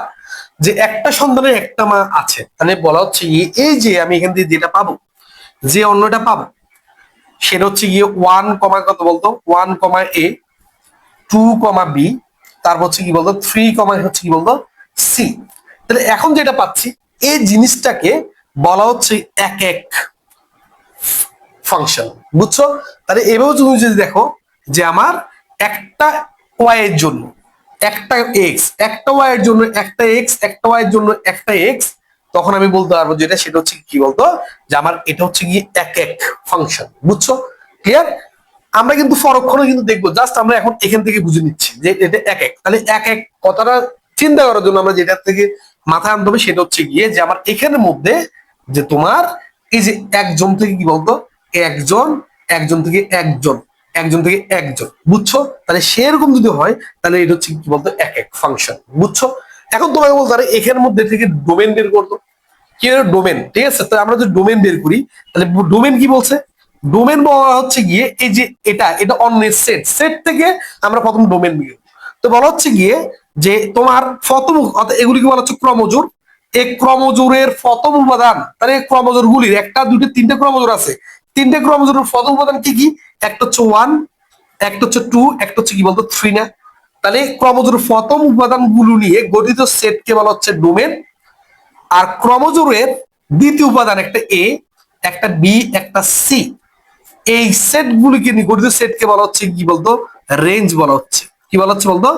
যে একটা সন্তানের একটা মা আছে, তাহলে বলা হচ্ছে গিয়ে এই যে আমি এখান থেকে যেটা পাবো, যে অন্যটা পাবো সেটা হচ্ছে গিয়ে ওয়ান কমা কত বলতো ওয়ান কমা এ, টু কমা বি, তারপর হচ্ছে কি বলতো থ্রি কমা হচ্ছে কি বলতো সি। তাহলে এখন যেটা পাচ্ছি এই জিনিসটাকে বলা হচ্ছে এক এক ফাংশন। বুঝছো? তাহলে এভাবে তুমি যদি দেখো যে আমার একটা ওয়াই এর জন্য একটা এক্স, একটা ওয়াই এর জন্য একটা এক্স, একটা ওয়াই এর জন্য একটা এক্স, তখন আমি বলতে পারবো যেটা সেটা হচ্ছে কি বলতো, যে আমার এটা হচ্ছে কি এক এক ফাংশন। বুঝছো? ক্লিয়ার? আমরা কিন্তু পরক্ষণে কিন্তু দেখবো, জাস্ট আমরা এখন এখান থেকে বুঝে নিচ্ছি যে এটা এক এক। তাহলে এক এক কথাটা চিন্তা করার জন্য আমরা যেটা থেকে মাথায় আনতে হবে সেটা হচ্ছে গিয়ে যে আমার এখানের মধ্যে যে তোমার এই যে একজন থেকে কি বলতো একজন, একজন থেকে একজন, একজন থেকে একজন। বুঝছো? তাহলে সেরকম যদি হয় তাহলে এটা হচ্ছে কি বলতো এক এক ফাংশন। বুঝছো? এখন তোমাকে বলতে পারে এখানের মধ্যে থেকে ডোমেন বের করতো। কি ডোমেন? ঠিক আছে, তো আমরা যদি ডোমেন বের করি তাহলে ডোমেন কি বলছে? ডোমেন বলা হচ্ছে গিয়ে এই যে এটা এটা অন্যের সেট, সেট থেকে আমরা প্রথম ডোমেন বের। তো বলা হচ্ছে গিয়ে যে তোমার প্রথম এগুলিকে বলা হচ্ছে ক্রমজোর। এই ক্রমজোরের প্রথম উপাদান, তাহলে ক্রমজোর গুলির একটা দুটো তিনটে ক্রমজোর আছে, তিনটে ক্রমজোরের প্রথম উপাদান কি কি? একটা হচ্ছে ওয়ান, একটা হচ্ছে টু, একটা হচ্ছে কি বলতো থ্রি না? তাহলে ক্রমজোরের প্রথম উপাদান গুলো নিয়ে গঠিত সেটকে বলা হচ্ছে ডোমেন। আর ক্রমজোরের দ্বিতীয় উপাদান একটা এ, একটা বি, একটা সি, এই সেট গুলিকে নিয়ে গঠিত সেটকে বলা হচ্ছে কি বলতো রেঞ্জ বলা হচ্ছে। কি বলা হচ্ছে বলতো?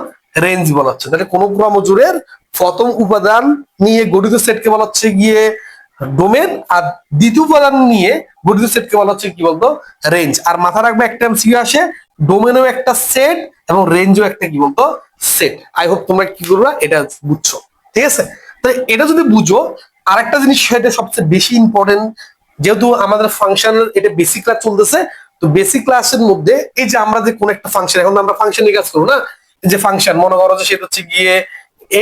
রেঞ্জ বলা হচ্ছে। তাহলে কোন ক্রমজোরের প্রথম উপাদান নিয়ে গঠিত সেটকে বলা হচ্ছে গিয়ে ডোমেন, আর দ্বিতীয় উপাদান নিয়ে গঠিত সেটকে বলা হচ্ছে কি বলতো রেঞ্জ। আর মাথা রাখবে একটা এমসিকিউ আসে, ডোমেনও একটা সেট এবং রেঞ্জও একটা কি বলতো সেট। আই হোপ তোমরা কি করবা এটা বুঝছো। ঠিক আছে? তো এটা যদি বুঝো, আরেকটা জিনিস সেটা সবচেয়ে বেশি ইম্পর্টেন্ট, যেহেতু আমাদের ফাংশন এটা বেসিক ক্লাস চলতেছে, তো বেসিক ক্লাসের মধ্যে এই যে আমরা যে কোন একটা ফাংশন, এখন আমরা ফাংশন নিয়ে কাজ করবো না, যে ফাংশন মনে করো যে সেটা হচ্ছে গিয়ে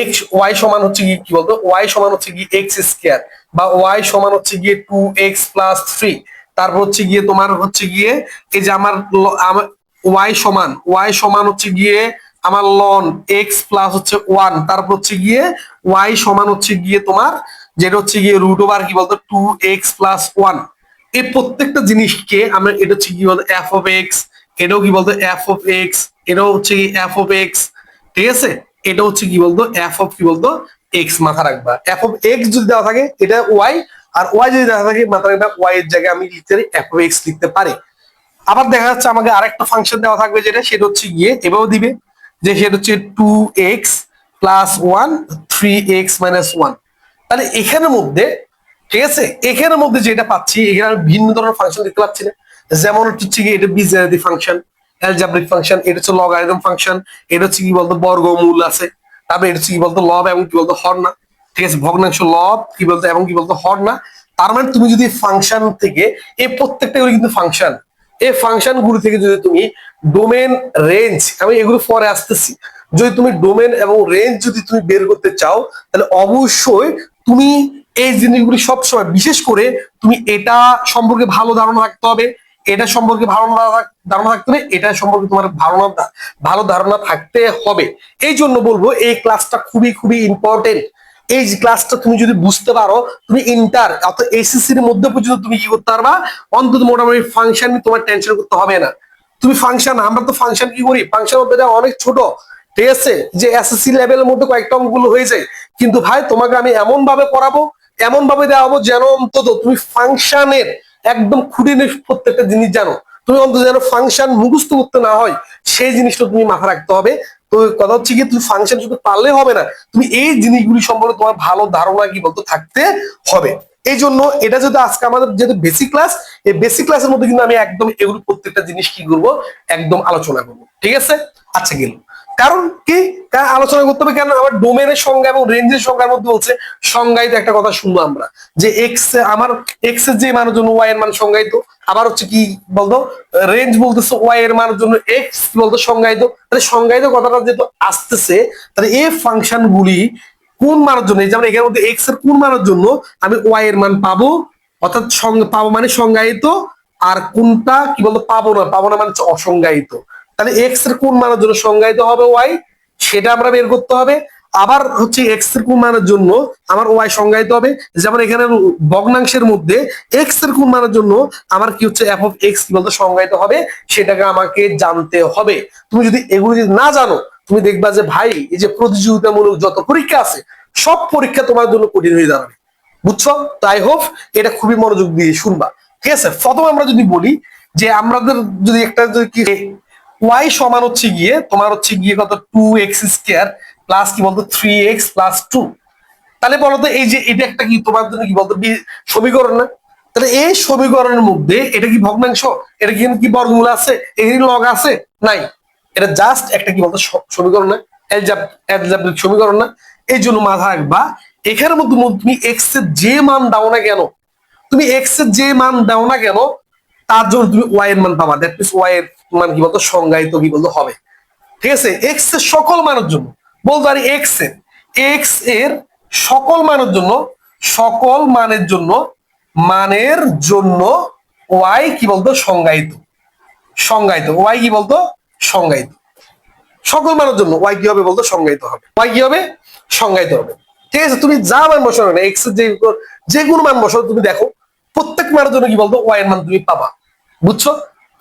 এক্স ওয়াই সমান হচ্ছে কি কি বলতো ওয়াই সমান হচ্ছে গিয়ে এক্স স্কোয়ার, বা ওয়াই সমান হচ্ছে গিয়ে 2x+3। তারপর হচ্ছে গিয়ে তোমার হচ্ছে গিয়ে এই যে আমার ওয়াই সমান হচ্ছে গিয়ে আমার লন এক্স প্লাস হচ্ছে 1। তারপর হচ্ছে গিয়ে ওয়াই সমান হচ্ছে গিয়ে তোমার যেটা হচ্ছে গিয়ে √, কি বলতো 2x+1। এই প্রত্যেকটা জিনিসকে আমরা এটা হচ্ছে কি বলতো f(x), এটাও কি বলতো f(x), এটাও হচ্ছে কি f(x), ঠিক আছে? এটা হচ্ছে কি বলতো কি বলতো x। মাথা রাখবা f(x) যদি দেওয়া থাকে এটা y, আর y যদি দেওয়া থাকে মাথা রাখবা y এর জায়গায় আমি লিখতে পারি f(x) লিখতে পারি। আবার দেখা যাচ্ছে আমাকে আরেকটা ফাংশন দেওয়া থাকবে যেটা সেটা হচ্ছে গিয়ে এভাবে দিবে যে সেটা হচ্ছে 2x+1 3x-1। তাহলে এখানের মধ্যে, ঠিক আছে, এখানের মধ্যে যেটা পাচ্ছি এখানে আমি ভিন্ন ধরনের ফাংশন দেখতে পাচ্ছি না। যেমন হচ্ছে কি এটা বীজগাণিতিক ফাংশন, অ্যালজেব্রিক ফাংশন, এটা হচ্ছে লগারিদম ফাংশন, এটা হচ্ছে কি বলতো বর্গমূল আছে, তারপরে এটা হচ্ছে কি বলতো লব এবং কি বলতো হর না, ঠিক আছে, ভগ্নাংশ লব কি বলতো এবং কি বলতো হর না। তার মানে তুমি যদি ফাংশন থেকে এই প্রত্যেকটা গুলো কিন্তু ফাংশন, এই ফাংশন গুলো থেকে যদি তুমি ডোমেন রেঞ্জ, আমি এগুলো পরে আসতেছি, যদি তুমি ডোমেন এবং রেঞ্জ যদি তুমি বের করতে চাও তাহলে অবশ্যই তুমি এই জিনিসগুলি সবসময়, বিশেষ করে তুমি এটা সম্পর্কে ভালো ধারণা রাখতে হবে, এটা সম্পর্কে ধারণা থাকতে হবে, এটা সম্পর্কে তোমার ভালো ধারণা থাকতে হবে। এই জন্য বলবো এই ক্লাসটা খুবই খুবই ইম্পর্টেন্ট। এই ক্লাসটা তুমি যদি বুঝতে পারো, তুমি ইন্টার অর্থাৎ এসএসসির মধ্যে পর্যন্ত তুমি কি করতে পারবা, অন্তত মোটামুটি ফাংশন নিয়ে তোমার টেনশন করতে হবে না। তুমি ফাংশন, আমরা তো ফাংশন কি করি, ফাংশন অনেক ছোট, ঠিক আছে, যে এসএসসি লেভেলের মধ্যে কয়েকটা অঙ্কগুলো হয়ে যায়। কিন্তু ভাই তোমাকে আমি এমন ভাবে পড়াবো, এমন ভাবে দেওয়াবো যেন অন্তত তুমি ফাংশনের একদম খুঁটিয়ে প্রত্যেকটা জিনিস জানো, তুমি অন্তত যেন ফাংশন মুখস্থ করতে না হয় সেই জিনিসটা তুমি মাথা রাখতে হবে। তো কথা হচ্ছে কি তুমি ফাংশন শুধু পারলে হবে না, তুমি এই জিনিসগুলি সম্পর্কে তোমার ভালো ধারণা কি বলতো থাকতে হবে। এই জন্য এটা যদি আজকে আমাদের যেহেতু বেসিক ক্লাস, এই বেসিক ক্লাসের মধ্যে কিন্তু আমি একদম এগুলো প্রত্যেকটা জিনিস কি করবো একদম আলোচনা করবো। ঠিক আছে? আচ্ছা গেল, কারণ কি আলোচনা করতে হবে কেন, আমার ডোমেনের সংজ্ঞা এবং রেঞ্জের সংজ্ঞার মধ্যে বলছে সংজ্ঞায়িত একটা কথা শুনবো আমরা, যে এক্স আমার এক্স এর যে মানের জন্য ওয়াই এর মান সংজ্ঞায়িত। আবার হচ্ছে কি বলতো রেঞ্জ বলতেছে ওয়াই এর মানের জন্য এক্স বলতো সংজ্ঞায়িত। তাহলে সংজ্ঞায়িত কথাটা যেহেতু আসতেছে, তাহলে এই ফাংশন গুলি কোন মানের জন্য, যেমন এখানের মধ্যে এক্স এর কোন মানের জন্য আমি ওয়াই এর মান পাবো, অর্থাৎ পাবো মানে সংজ্ঞায়িত, আর কোনটা কি বলতো পাবো না মানে হচ্ছে অসংজ্ঞায়িত। তাহলে এক্স এর কোন মানের জন্য সংজ্ঞায়িত হবে ওয়াই, সেটা আমরা বের করতে হবে। আবার হচ্ছে এক্স এর কোন মানের জন্য আমার ওয়াই সংজ্ঞায়িত হবে, যেমন এখানে ভগ্নাংশের মধ্যে এক্স এর কোন মানের জন্য আমার কি হচ্ছে f(x) কি বলতে সংজ্ঞায়িত হবে, সেটাকে আমাকে জানতে হবে। তুমি যদি এগুলো যদি না জানো, তুমি দেখবা যে ভাই এই যে প্রতিযোগিতামূলক যত পরীক্ষা আছে সব পরীক্ষা তোমার জন্য কঠিন হয়ে দাঁড়াবে। বুঝছো? তাই হোপ এটা খুবই মনোযোগ দিয়ে শুনবা। ঠিক আছে? প্রথমে আমরা যদি বলি যে আমাদের যদি একটা কি ওয়াই সমান হচ্ছে গিয়ে তোমার হচ্ছে গিয়ে কত 2x² প্লাস কি বলতো 3x+2। তাহলে বলতো এই যে এটা একটা কি তোমার জন্য কি বলতো সমীকরণ না? তাহলে এই সমীকরণের মধ্যে এটা কি ভগ্নাংশ, এটা কি বর্গমূল আছে, এখানে লগ আছে? নাই। এটা জাস্ট একটা কি বলতো সমীকরণ না, অ্যালজেব্রিক সমীকরণ না? এই জন্য মাথা রাখবা এখানের মধ্যে তুমি এক্স এর যে মান দাও না কেন, তুমি এক্স এর যে মান দাও না কেন তার জন্য তুমি ওয়াই এর মান পাবা। দ্যাট মিনস ওয়াই এর মান কি বলতো সংজ্ঞায়িত কি বলতো হবে। ঠিক আছে, এক্স এর সকল মানের জন্য বলতে পারি এক্স এর সকল মানের জন্য, সকল মানের জন্য ওয়াই কি বলতো সংজ্ঞায়িত, ওয়াই কি বলতো সংজ্ঞায়িত। সকল মানের জন্য ওয়াই কি হবে বলতো সংজ্ঞায়িত হবে, ওয়াই কি হবে সংজ্ঞায়িত হবে। ঠিক আছে, তুমি যা মান বসানো না এক্স এর যে কোনো মান বসাও তুমি দেখো প্রত্যেক মানের জন্য কি বলতো ওয়াই এর মান তুমি পাবা। বুঝছো?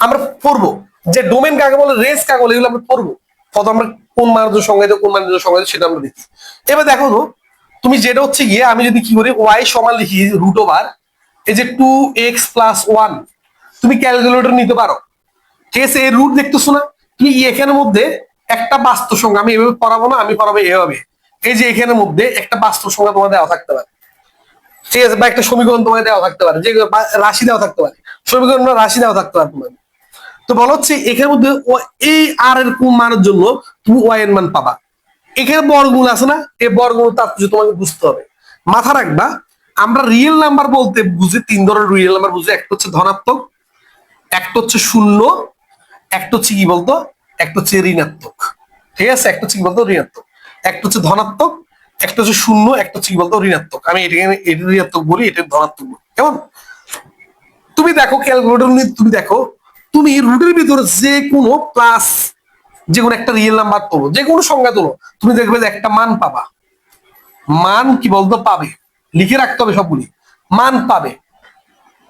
আমরা পড়বো যে ডোমেন কাকে বলে, রেঞ্জ কাকে বলে, এগুলো আমরা পড়বো। কত আমরা কোন মানের জন্য সংজ্ঞায়িত, কোন মানের জন্য সংজ্ঞায়িত সেটা আমরা দেখছি। এবার দেখো তো তুমি যেটা হচ্ছে গিয়ে আমি যদি কি করি ওয়াই সমান লিখি রুট ওভার এই যে 2x+1, তুমি ক্যালকুলেটর নিতে পারো। ঠিক আছে, এই রুট দেখতেছো না তুমি, এখানের মধ্যে একটা বাস্তব সংখ্যা, আমি এভাবে পড়াবো না, আমি পড়াবো এভাবে। এই যে এখানের মধ্যে একটা বাস্তব সংখ্যা তোমার দেওয়া থাকতে পারে, ঠিক আছে, বা একটা সমীকরণ তোমাকে দেওয়া থাকতে পারে, যে রাশি দেওয়া থাকতে পারে, সমীকরণ রাশি দেওয়া থাকতে পারে তোমার। তো বলা হচ্ছে এখানের মধ্যে এই আর এর কোন মানের জন্য তুমি ওয়াই এর মান পাবা। এখানে বর্গমূল আছে না, এই বর্গমূল তাৎপর্য তোমাকে বুঝতে হবে। মাথা রাখবা আমরা রিয়েল নাম্বার বলতে বুঝি তিন ধরনের রিয়েল নাম্বার বুঝি, একটা হচ্ছে ধনাত্মক, একটা হচ্ছে শূন্য, একটা হচ্ছে কি বলতো একটা হচ্ছে ঋণাত্মক। ঠিক আছে, একটা হচ্ছে কি বলতো ঋণাত্মক, একটা হচ্ছে ধনাত্মক, একটা হচ্ছে শূন্য, একটা হচ্ছে কি বলতো ঋণাত্মক। আমি এটাকে এটা ঋণাত্মক বলি, এটা ধনাত্মক বলি। কেমন? তুমি দেখো ক্যালকুলেটর নিয়ে তুমি দেখো, তুমি রুটের ভিতরে যে কোনো প্লাস যে কোনো একটা রিয়েল নাম্বার তোলো, যে কোনো সংখ্যা তোলো, তুমি দেখবে যে একটা মান পাবা। মান কি বলতো পাবে, লিখে রাখতে হবে সবগুলি, মান পাবে।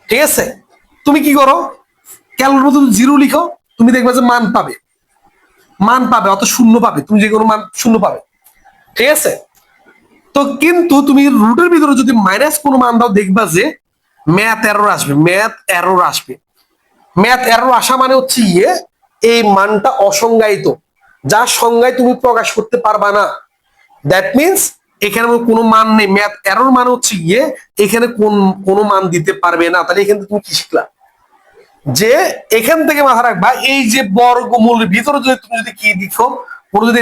ঠিক আছে, তুমি কি করো ক্যালকুলেটর তুমি জিরো লিখো, তুমি দেখবে যে মান পাবে, অত শূন্য পাবে, তুমি যে কোনো মান শূন্য পাবে। ঠিক আছে, তো কিন্তু তুমি রুটের ভিতরে যদি মাইনাস কোনো মান দাও দেখবা যে ম্যাথ এরর আসবে, ম্যাথ এরর আসা মানে হচ্ছে ইয়ে এই মানটা অসংজ্ঞায়িত, যার সংজ্ঞায় তুমি প্রকাশ করতে পারবা না। দ্যাট মিনস এখানে কোনো মান নেই, ম্যাথ এরর মানে হচ্ছে গিয়ে এখানে কোনো মান দিতে পারবে না। তাহলে এখানে তুমি কি শিখলা যে এখান থেকে মাথা রাখবা এই যে বর্গমূলের ভিতরে যদি তুমি যদি কি লিখো পুরো যদি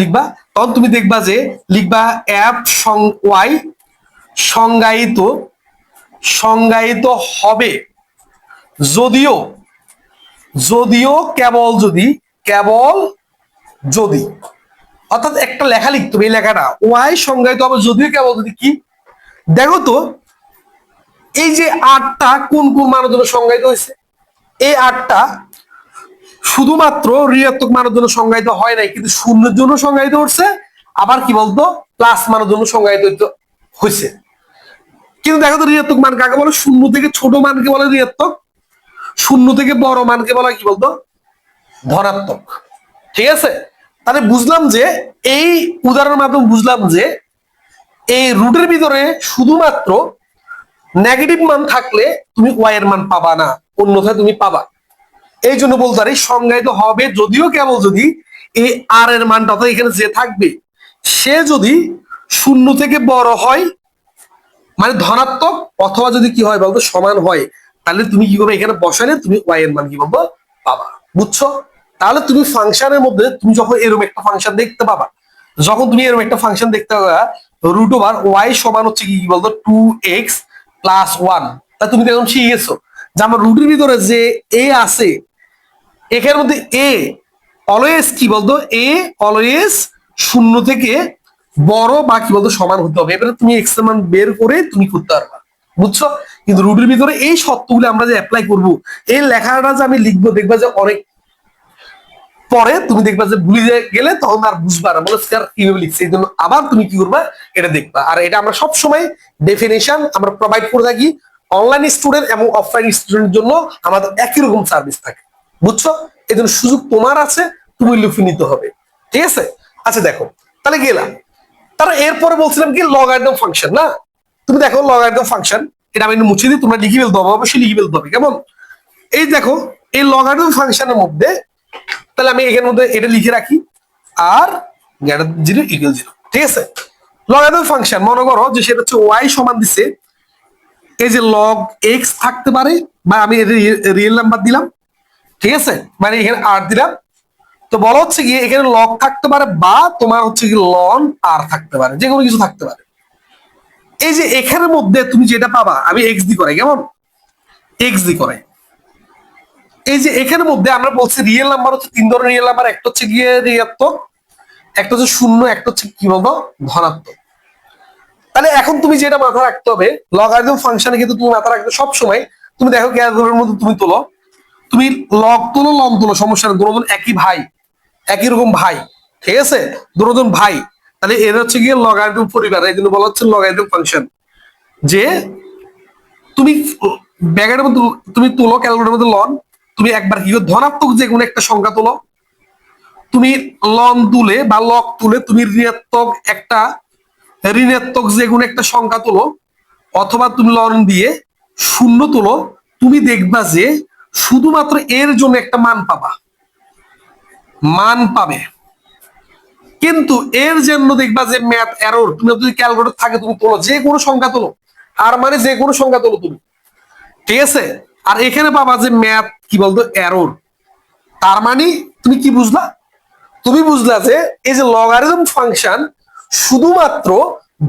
লিখবা, তখন তুমি দেখবা যে লিখবা এফ ওয়াই সংজ্ঞায়িত হবে যদিও কেবল যদি অর্থাৎ একটা লেখা লিখতে হবে, এই লেখাটা ওয়াই সংজ্ঞায়িত হবে যদিও কেবল যদি কি, দেখো তো এই যে আটটা কোন কোন মানের জন্য সংজ্ঞায়িত হয়েছে, এই আটটা শুধুমাত্র ঋণাত্মক মানের জন্য সংজ্ঞায়িত হয় নাই, কিন্তু শূন্যের জন্য সংজ্ঞায়িত হচ্ছে, আবার কি বলতো প্লাস মানের জন্য সংজ্ঞায়িত হয়েছে। কিন্তু দেখো তো ঋণাত্মক মান কাকে বলে, শূন্য থেকে ছোট মানকে বলে ঋণাত্মক, শূন্য থেকে বড় মানকে বলা কি বলতো ধনাত্মক। ঠিক আছে, তাহলে বুঝলাম যে এই উদাহরণের মাধ্যমে বুঝলাম যে এই রুটের ভিতরে শুধুমাত্র নেগেটিভ মান থাকলে তুমি ওয়াই এর মান পাবা না, অন্যথায় তুমি পাবা। এই জন্য বলতে পারি সংজ্ঞায়িত হবে যদিও কেবল যদি এই আর এর মানটা অর্থাৎ এখানে যে থাকবে সে যদি শূন্য থেকে বড় হয় মানে ধনাত্মক, অথবা যদি কি হয় বলতো সমান হয়, তাহলে তুমি কি করবে এখানে বসালে তুমি ওয়াই এর মান কি বলবো পাবা। বুঝছো? তাহলে তুমি ফাংশনের মধ্যে তুমি যখন এরকম একটা ফাংশন দেখতে পাবা, যখন তুমি এরকম একটা ফাংশন দেখতে পাবা রুট ওভার ওয়াই সমান হচ্ছে কি বলতো 2x+1, তা তুমি তো এখন শিখে গেছো যে আমার রুটের ভিতরে যে এ আছে এখানের মধ্যে এ অলওয়েজ কি বলতো এ অলওয়েজ শূন্য থেকে বড় বা কি বলতো সমান হতে হবে। এবারে তুমি এক্স এর মান বের করে তুমি করতে পারবা। বুঝছো? কিন্তু রুটের ভিতরে এই শর্তগুলো আমরা যে অ্যাপ্লাই করব, এই লেখাটা যে আমি লিখবো দেখবা যে অনেক পরে তুমি দেখবা যে ভুলে গেলে তখন আর বুঝবা না, বলে স্যার কিভাবে লিখছে, এই জন্য আবার তুমি কি করবা এটা দেখবা। আর এটা আমরা সবসময় ডেফিনেশন আমরা প্রোভাইড করে থাকি অনলাইন স্টুডেন্ট এবং অফলাইন স্টুডেন্টের জন্য, আমাদের একই রকম সার্ভিস থাকে। বুঝছো? এই জন্য সুযোগ তোমার আছে, তুমি লিখে নিতে হবে। ঠিক আছে, আচ্ছা দেখো তাহলে গেলাম, তারা এরপরে বলছিলাম কি লগারিদম ফাংশন না, তুমি দেখো লগারিদম ফাংশন, এটা আমি মুছে দিই, তোমরা লিখে ফেলতে হবে, অবশ্যই লিখে ফেলতে হবে। কেমন? এই দেখো এই লগারিদম ফাংশনের মধ্যে তাহলে আমি এখানের মধ্যে এটা লিখে রাখি আর 0 = 0। ঠিক আছে, লগারিদম ফাংশন মনে করো যে সেটা হচ্ছে ওয়াই সমান দিছে এই যে লগ এক্স থাকতে পারে, বা আমি রিয়েল নাম্বার দিলাম, ঠিক আছে, মানে এখানে আর দিলাম। তো বলা হচ্ছে কি এখানে লগ থাকতে পারে বা তোমার হচ্ছে কি লন আর থাকতে পারে, যে কোনো কিছু থাকতে পারে। এই যে এখানের মধ্যে তুমি যেটা পাবা, আমি এক্স দি করাই, কেমন এক্স দি করাই। এই যে এখানের মধ্যে আমরা বলছি রিয়েল নাম্বার হচ্ছে তিন ধরনের রিয়েল নাম্বার, একটা হচ্ছে গিয়ে ঋণাত্মক, একটা হচ্ছে শূন্য, একটা হচ্ছে কি বলবো ধনাত্মক। তাহলে এখন তুমি যেটা মাথা রাখতে হবে, লগারিদম ফাংশনে কিন্তু তুমি মাথা রাখতে সব সময়, তুমি দেখো ক্যালকুলেটরের মধ্যে তুমি তোলো, তুমি লগ তোলো লন তোলো, সমস্যা নেই, দুজন একই ভাই, একই রকম ভাই, ঠিক আছে, দুজন ভাই। তাহলে এর হচ্ছে গিয়ে লগারিদম পরিবার, এই জন্য বলা হচ্ছে লগারিদম ফাংশন। যে তুমি ব্যাগের মধ্যে তুমি তোলো ক্যালকুলেটরের মধ্যে লন, তুমি একবার কি ধনাত্মক যে কোনো একটা সংখ্যা তোলো, তুমি লন তুলে বা লগ তুলে তুমি ঋণাত্মক একটা ঋণাত্মক যে কোনো একটা সংখ্যা তোলো, অথবা তুমি লন দিয়ে শূন্য তোলো, তুমি দেখবা যে শুধুমাত্র এর জন্য একটা মান পাবা, মান পাবে। কিন্তু এর জন্য দেখবা যে ম্যাথ এরর, তুমি যদি ক্যালকুলেটর থাকে তুমি তোলো যে কোনো সংখ্যা তোলো, আর মানে যে কোনো সংখ্যা তোলো তুমি, ঠিক আছে, আর এখানে পাবা যে ম্যাথ কি বলতো এরর। তার মানে তুমি কি বুঝলা, তুমি বুঝলা যে এই যে লগারিদম ফাংশন শুধুমাত্র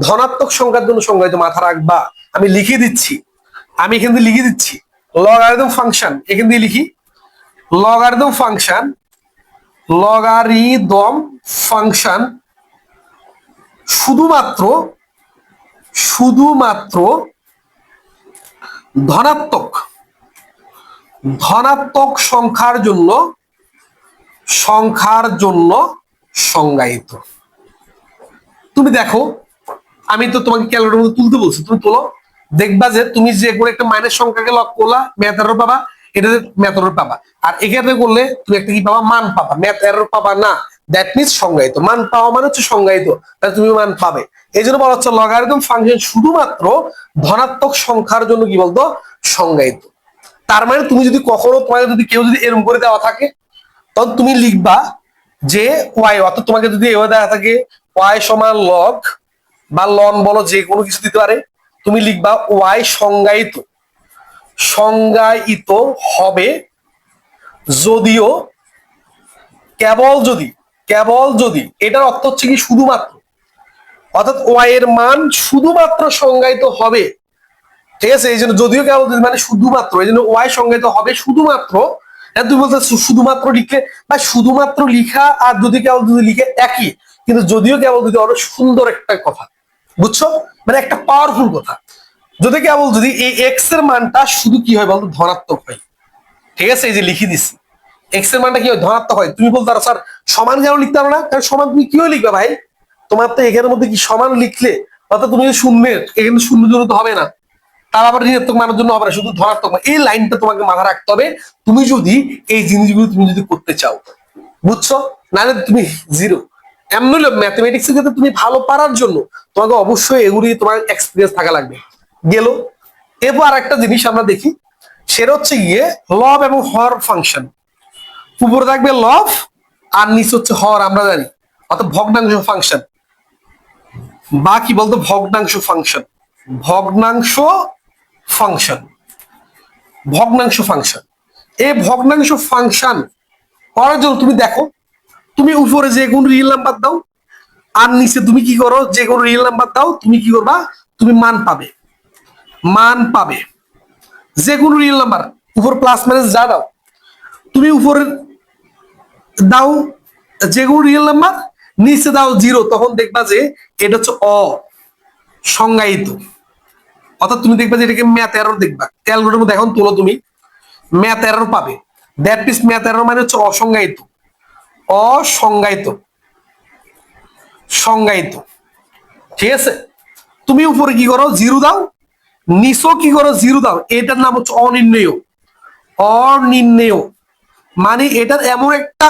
ধনাত্মক সংখ্যার জন্য সংজ্ঞায়িত, মাথা রাখবা। আমি লিখে দিচ্ছি, আমি এখান দিয়ে লিখে দিচ্ছি লগারিদম ফাংশন, এখান দিয়ে লিখি লগারিদম ফাংশন, লগারিদম ফাংশন শুধুমাত্র শুধুমাত্র ধনাত্মক ধনাত্মক সংখ্যার জন্য সংজ্ঞায়িত। তুমি দেখো, আমি তো তোমাকে ক্যালকুলেটর মধ্যে তুলতে বলছি, তুমি তোলো, দেখবা যে তুমি যে কোনো একটা মাইনাস সংখ্যাকে লক করলা ম্যাথ এরর পাবা, এটাতে ম্যাথ এরর পাবা। আর এখানে করলে তুমি একটা কি পাবা, মান পাবা, ম্যাথ এরর পাবা না। দ্যাট মিনস সংজ্ঞায়িত, মান পাওয়া মানে হচ্ছে সংজ্ঞায়িত, তাহলে তুমি মান পাবে। এই জন্য বলা হচ্ছে লগারিদম ফাংশন শুধুমাত্র ধনাত্মক সংখ্যার জন্য কি বলতো সংজ্ঞায়িত। তার মানে তুমি যদি কখনো তোমাকে যদি কেউ যদি এরকম করে দেওয়া থাকে, তখন তুমি লিখবা যে ওয়াই, অর্থাৎ তোমাকে যদি এভাবে দেওয়া থাকে ওয়াই সমান লগ বা লন বলো, যে কোনো কিছু দিতে পারে, তুমি লিখবা ওয়াই সংজ্ঞায়িত সংজ্ঞায়িত হবে যদিও কেবল যদি এটার অর্থ হচ্ছে কি শুধুমাত্র, অর্থাৎ ওয়াই এর মান শুধুমাত্র সংজ্ঞায়িত হবে, ঠিক আছে, এই জন্য যদিও কেবল যদি মানে শুধুমাত্র, এই জন্য ওয়াই সংজ্ঞায়িত হবে শুধুমাত্র। তুমি বলতে শুধুমাত্র লিখলে বা শুধুমাত্র লিখা আর যদি কেবল যদি লিখে একই, কিন্তু যদিও কেবল যদি অনেক সুন্দর একটা কথা, বুঝছো, মানে একটা পাওয়ারফুল কথা। যদি কেবল যদি এই এক্স এর মানটা শুধু কি হয় বলতো ধনাত্মক হয়, ঠিক আছে, এই যে লিখে দিছি এক্স এর মানটা কি হয় ধনাত্মক হয়। তুমি বলতে পারো স্যার সমান কেন লিখতে পারো না, কারণ সমান তুমি কিভাবে লিখবে ভাই, তোমার তো এখানের মধ্যে কি সমান লিখলে, অর্থাৎ তুমি শূন্যের এখানে শূন্য জন্য তো হবে না, তার আবার ঋণাত্মক মানের জন্য হবে না, শুধু ধনাত্মক মান। এই লাইনটা তোমাকে মাথা রাখতে হবে তুমি যদি এই জিনিসগুলো তুমি যদি করতে চাও, বুঝছো, নাহলে তুমি জিরো। এমন হলো ম্যাথমেটিক্স এর ক্ষেত্রে তুমি ভালো পারার জন্য তোমাকে অবশ্যই এগুলি তোমার এক্সপিরিয়েন্স থাকা লাগবে। গেল, এরপর আর একটা জিনিস আমরা দেখি, সেটা হচ্ছে গিয়ে লব এবং হর ফাংশন। উপরে থাকবে লব আর নিচে হচ্ছে হর, আমরা জানি, অর্থাৎ ভগ্নাংশ ফাংশন বা কি বলতো ভগ্নাংশ ফাংশন, ভগ্নাংশ ফাংশন ভগ্নাংশ ফাংশন। এই ভগ্নাংশ ফাংশন করার জন্য তুমি দেখো, তুমি উপরে যে কোনো রিয়েল নাম্বার দাও আর নিচে তুমি কি করো, যে কোনো রিয়েল নাম্বার দাও, তুমি কি করবা, তুমি মান পাবে যে কোনো রিয়েল নাম্বার, উপর প্লাস মাইনাস যা দাও, তুমি উপরে দাও যে কোনো রিয়েল নাম্বার, নিচে দাও জিরো, তখন দেখবা যে এটা হচ্ছে অসংজ্ঞায়িত। অর্থাৎ তুমি দেখবা যে এটাকে ম্যাথ এরর দেখবা, ক্যালকুলেটরের মধ্যে এখন তোলো তুমি ম্যাথ এরর পাবে। দ্যাট মিনস ম্যাথ এরর মানে হচ্ছে অসংজ্ঞায়িত, অসংজ্ঞায়িত সংজ্ঞায়িত, ঠিক আছে। তুমি উপরে কি করো জিরো দাও, নিচেও কি করো জিরো দাও, এটার নাম হচ্ছে অনির্ণেয়। অনির্ণেয় মানে এটার এমন একটা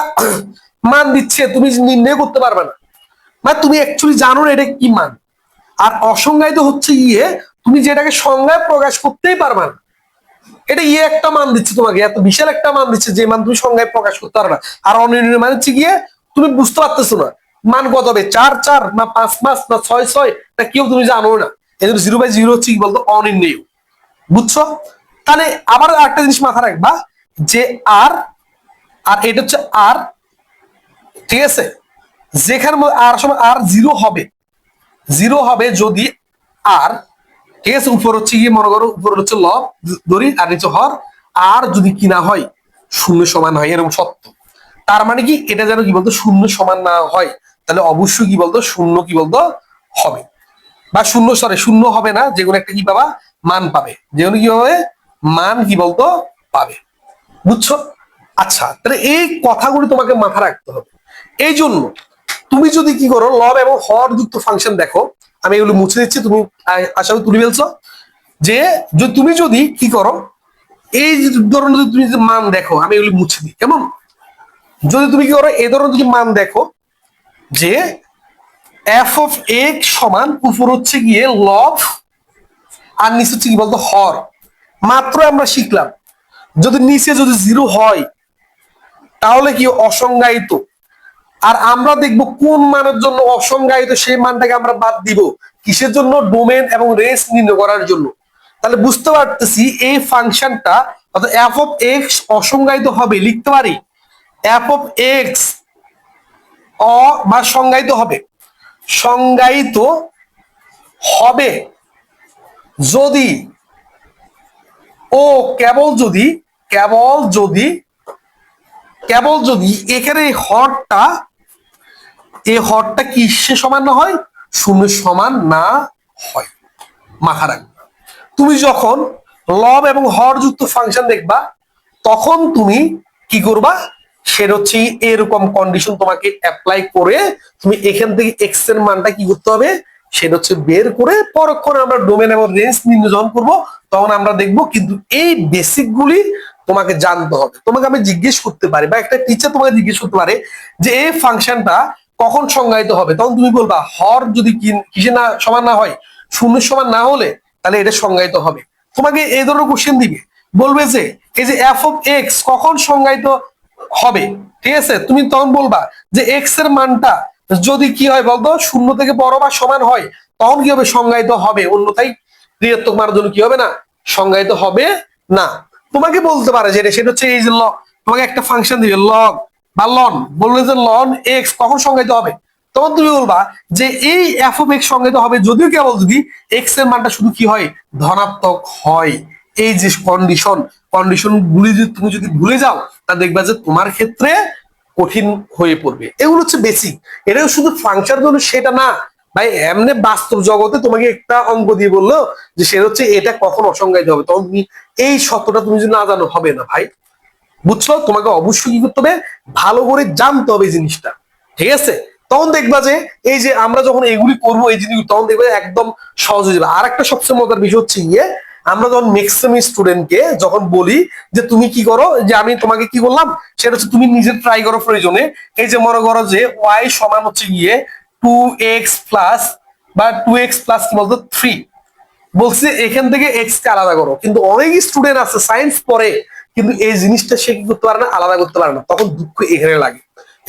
মান দিচ্ছে তুমি নির্ণয় করতে পারবে না, মানে তুমি অ্যাকচুয়ালি জানো না এটা কি মান। আর অসংজ্ঞায়িত হচ্ছে গিয়ে তুমি যেটাকে সংজ্ঞায় প্রকাশ করতেই পারবে না, এটা ইয়ে একটা মান দিচ্ছে তোমাকে, এত বিশাল একটা মান দিচ্ছে যে মান তুমি সংজ্ঞায় প্রকাশ করতে পারবে না। আর অনির্ণয় মানে হচ্ছে গিয়ে তুমি বুঝতে পারতেছো না, মান কত হবে, 4 4 না 5 5 না 6 6 না কেউ তুমি জানো না। এই জন্য 0/0 হচ্ছে কি বলতো অনির্ণেয়। বুঝছো? তাহলে আবার একটা জিনিস মাথা রাখবা যে আর আর এটা হচ্ছে আর, ঠিক আছে, যেখানে আর সময় আর জিরো হবে যদি আর, ঠিক আছে, উপর হচ্ছে গিয়ে মনে করো উপর হচ্ছে লব ধরি আর নিচে হর, আর যদি কি না হয় শূন্য সমান হয় এরকম সত্য, তার মানে কি এটা যেন কি বলতো শূন্য সমান না হয়, তাহলে অবশ্যই কি বলতো শূন্য কি বলতো হবে, বা শূন্য শূন্য হবে না, যে কোনো একটা কি পাবা মান পাবে, যে কোনো কি হবে মান কি বলতো পাবে। বুঝছো? আচ্ছা, তাহলে এই কথাগুলি তোমাকে মাথা রাখতে হবে। এই জন্য তুমি যদি কি করো লব এবং হর যুক্ত ফাংশন দেখো, আমি এগুলো মুছে দিচ্ছি, তুমি আশা করি তুলে ফেলছো, যে তুমি যদি কি করো এই ধরনের যদি তুমি যদি মান দেখো, আমি এগুলো মুছে দিই কেমন, যদি তুমি কি করো এই ধরনের যদি মান দেখো যে এফ অফ এক্স সমান উপর হচ্ছে গিয়ে লব আর নিচে হচ্ছে কি বলতো হর, মাত্র আমরা শিখলাম যদি নিচে যদি জিরো হয় তাহলে কি অসংজ্ঞায়িত, আর আমরা দেখব কোন মানের জন্য অসংজ্ঞায়িত সেই মানটাকে আমরা বাদ দিব কিসের জন্য, ডোমেন এবং রেঞ্জ নির্ণয় করার জন্য। তাহলে বুঝতে পারতেছি এই ফাংশনটা অর্থাৎ এফ অফ এক্স অসংজ্ঞায়িত হবে, লিখতে পারি এফ অফ এক্স বা সংজ্ঞায়িত হবে, সংজ্ঞায়িত হবে যদি ও কেবল যদি কেবল যদি কেবল যদি এখানে এই হরটা কিসের সমান না হয়, শূন্যের সমান না হয়। মাথা রাখবা তুমি যখন লব এবং হর যুক্ত ফাংশন দেখবা তখন তুমি কি করবা, সেটা হচ্ছে এরকম কন্ডিশন তোমাকে অ্যাপ্লাই করে তুমি এখান থেকে এক্স এর মানটা কি করতে হবে, সেটা হচ্ছে বের করে পরক্ষণে আমরা ডোমেন এবং রেঞ্জ নির্ণয় করব, তখন আমরা দেখব। কিন্তু এই বেসিক গুলি তোমাকে জানতে হবে। তোমাকে আমি জিজ্ঞেস করতে পারি বা একটা টিচার তোমাকে জিজ্ঞেস করতে পারে যে এই ফাংশনটা কখন সংজ্ঞায়িত হবে, তখন তুমি বলবা হর যদি কিসে না সমান না হয়, শূন্যের সমান না হলে তাহলে এটা সংজ্ঞায়িত হবে। তোমাকে এই ধরনের কোশ্চেন দিবে, বলবে যে এই যে এফ অফ এক্স কখন সংজ্ঞায়িত হবে, ঠিক আছে, তুমি তখন বলবা যে এক্স এর মানটা যদি কি হয় বলতো শূন্য থেকে বড় বা সমান হয় তখন কি হবে সংজ্ঞায়িত হবে, অন্যথায় ঋণাত্মক মানের জন্য কি হবে না, সংজ্ঞায়িত হবে না। তোমাকে বলতে পারে যে সেটা হচ্ছে এই যে তোমাকে একটা ফাংশন দিবে লগ বা লন, বলবে যে লন এক্স কখন সংজ্ঞায়িত হবে, তখন তুমি বলবা যে এই এফ অফ এক্স সংজ্ঞায়িত হবে যদিও কেবল যদি এক্স এর মানটা শুধু কি হয় ধনাত্মক হয়। এই যে কন্ডিশন গুলি যদি তুমি যদি ভুলে যাও তা দেখবা যে তোমার ক্ষেত্রে কঠিন হয়ে পড়বে। এগুলো হচ্ছে বেসিক, এটাও শুধু ফাংশন জন্য সেটা না ভাই, এমনি বাস্তব জগতে তোমাকে একটা অঙ্ক দিয়ে বললো যে সেটা হচ্ছে এটা কখন অসংজ্ঞায়িত হবে, তখন তুমি এই সত্যটা তুমি যদি না জানো হবে না ভাই। বুঝছো? তোমাকে অবশ্যই কি করতে হবে, ভালো করে জানতে হবে জিনিসটা, ঠিক আছে, তখন দেখবা যে এই যে আমরা যখন এগুলি করবো এই জিনিসগুলো তখন দেখবে একদম সহজ হয়ে যাবে। আর একটা সবচেয়ে মজার বিষয় হচ্ছে গিয়ে আমরা যখন ম্যাক্সিমাম স্টুডেন্টকে যখন বলি যে তুমি কি করো, যে আমি তোমাকে কি বললাম সেটা হচ্ছে তুমি নিজে ট্রাই করো প্রয়োজনে, এই যে মনে করো যে ওয়াই সমান হচ্ছে গিয়ে 2x প্লাস বা 2x প্লাস কি বলতো 3, বলছে এখান থেকে এক্স কে আলাদা করো, কিন্তু অনেক স্টুডেন্ট আছে সায়েন্স পড়ে কিন্তু এই জিনিসটা সে কি করতে পারে না, আলাদা করতে পারে না, তখন দুঃখ এখানে লাগে।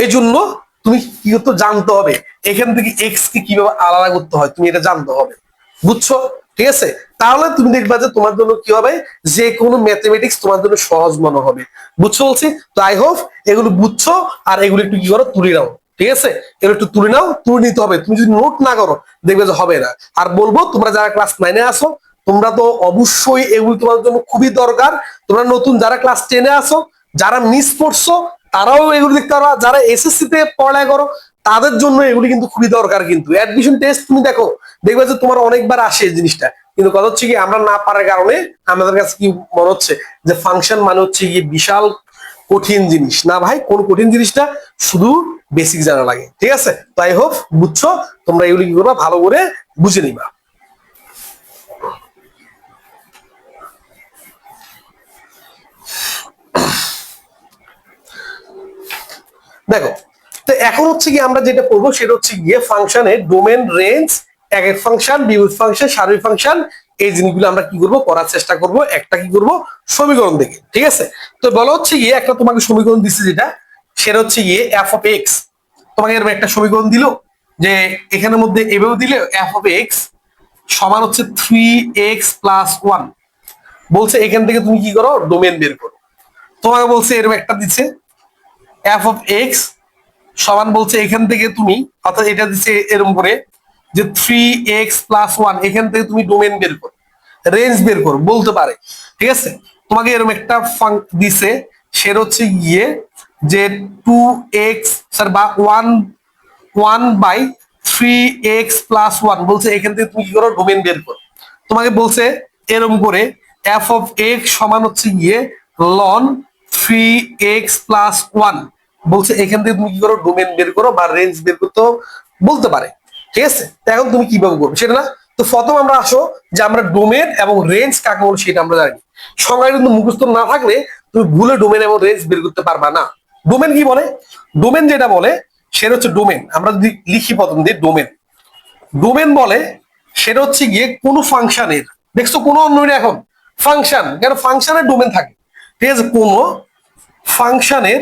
এই জন্য তুমি কি করতে জানতে হবে এখান থেকে এক্স কে কিভাবে আলাদা করতে হয়, তুমি এটা জানতে হবে। বুঝছো? ঠিক আছে, তাহলে তুমি দেখবা যে তোমার জন্য কি হবে, যে কোনো ম্যাথমেটিক্স তোমার জন্য সহজ মনে হবে। বুঝছো বলছি? তো আই হোপ এগুলো বুঝছো, আর এগুলো একটু কি করো তুলে নাও, ঠিক আছে, এগুলো একটু তুলে নাও, তুলে নিতে হবে। তুমি যদি নোট না করো দেখবে যে হবে না। আর বলবো তোমরা যারা ক্লাস 9-এ আসো তোমরা তো অবশ্যই এগুলো তোমার জন্য খুবই দরকার। তোমরা নতুন যারা ক্লাস 10-এ আসো, যারা মিস করছো তারাও এগুলো দেখতে পারবা, যারা এসএসসি তে পড়ালেখা করো তাদের জন্য এগুলি কিন্তু খুবই দরকার। কিন্তু অ্যাডমিশন টেস্ট তুমি দেখো, দেখবে যে তোমার অনেকবার আসে এই জিনিসটা, কিন্তু কথা হচ্ছে কি আমরা না পারার কারণে আমাদের কাছে কি মনে হচ্ছে যে ফাংশন মানে হচ্ছে কি বিশাল কঠিন জিনিস। না ভাই, কোন কঠিন জিনিসটা, শুধু বেসিক জানা লাগে। ঠিক আছে, তো আই হোপ বুঝছো, তোমরা এগুলি কি করবা ভালো করে বুঝে নিবা। দেখো, তো এখন হচ্ছে কি আমরা যেটা করবো সেটা হচ্ছে গিয়ে ফাংশনের ডোমেন রেঞ্জ, একক ফাংশন, বিপরীত ফাংশন, সার্বিক ফাংশন, এই জিনিসগুলো আমরা কি করব করার চেষ্টা করব। একটা কি করব সমীকরণ দেখে, ঠিক আছে। তো বলা হচ্ছে গিয়ে একটা তোমাকে সমীকরণ দিচ্ছে যেটা, সেটা হচ্ছে গিয়ে এফ অফ এক্স। তোমাকে এরকম একটা সমীকরণ দিল যে এখানের মধ্যে এভাবে দিলে এফ অফ এক্স সমান হচ্ছে 3x+1, বলছে এখান থেকে তুমি কি করো, ডোমেন বের করো। তোমাকে বলছে এরকম একটা দিচ্ছে এফ অফ এক্স সমান, বলছে এখান থেকে তুমি, অর্থাৎ এটা দিচ্ছে এরকম করে যে 3x+1, এখান থেকে তুমি ডোমেন বের করো, রেঞ্জ বের করো বলতে পারে। ঠিক আছে, তোমাকে এরকম একটা দিছে, সেটা হচ্ছে গিয়ে যে 2x বা 1/3x+1, বলছে এখান থেকে তুমি কি করো, ডোমেন বের করো। তোমাকে বলছে এরকম করে এফ অফ এক্স সমান হচ্ছে গিয়ে লন 3x+1, বলছে এখান থেকে তুমি কি করো, ডোমেন বের করো বা রেঞ্জ বের করতে বলতে পারে। ঠিক আছে, এখন তুমি কিভাবে করবে সেটা না। তো প্রথম আমরা আসো যে আমরা ডোমেন এবং রেঞ্জ কাকে বলে সেটা আমরা জানি। সংজ্ঞা কিন্তু মুখস্থ না থাকলে তুমি ভুলে ডোমেন এবং রেঞ্জ বের করতে পারবা না। ডোমেন কি বলে, ডোমেন যেটা বলে সেটা হচ্ছে ডোমেন, আমরা যদি লিখি প্রথম দিয়ে ডোমেন, ডোমেন বলে সেটা হচ্ছে গিয়ে কোনো ফাংশনের, দেখছো কোনো অন্য এখন ফাংশন, কেন ফাংশনের ডোমেন থাকে। ঠিক আছে, কোনো ফাংশনের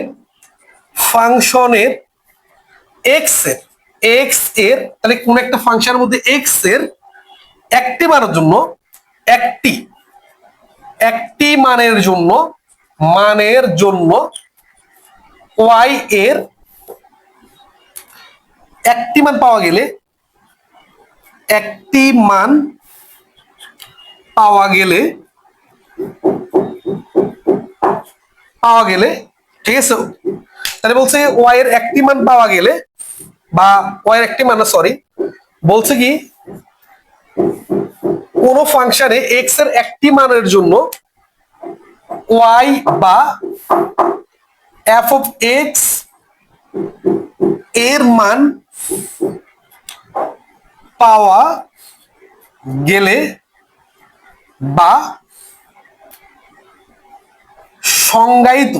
এক্স এর তাহলে কোন একটা ফাংশনের মধ্যে এক্স এর একটি মানের জন্য একটি মানের জন্য ওয়াই এর একটি মান পাওয়া গেলে ঠিক আছে, তাহলে বলছে ওয়াই এর একটি মান পাওয়া গেলে, বা ওয়াই এর একটি মান সরি, বলছে কি কোন ফাংশনে এক্স এর একটি মানের জন্য ওয়াই বা এফ অফ এক্স এর মান পাওয়া গেলে বা সংজ্ঞায়িত,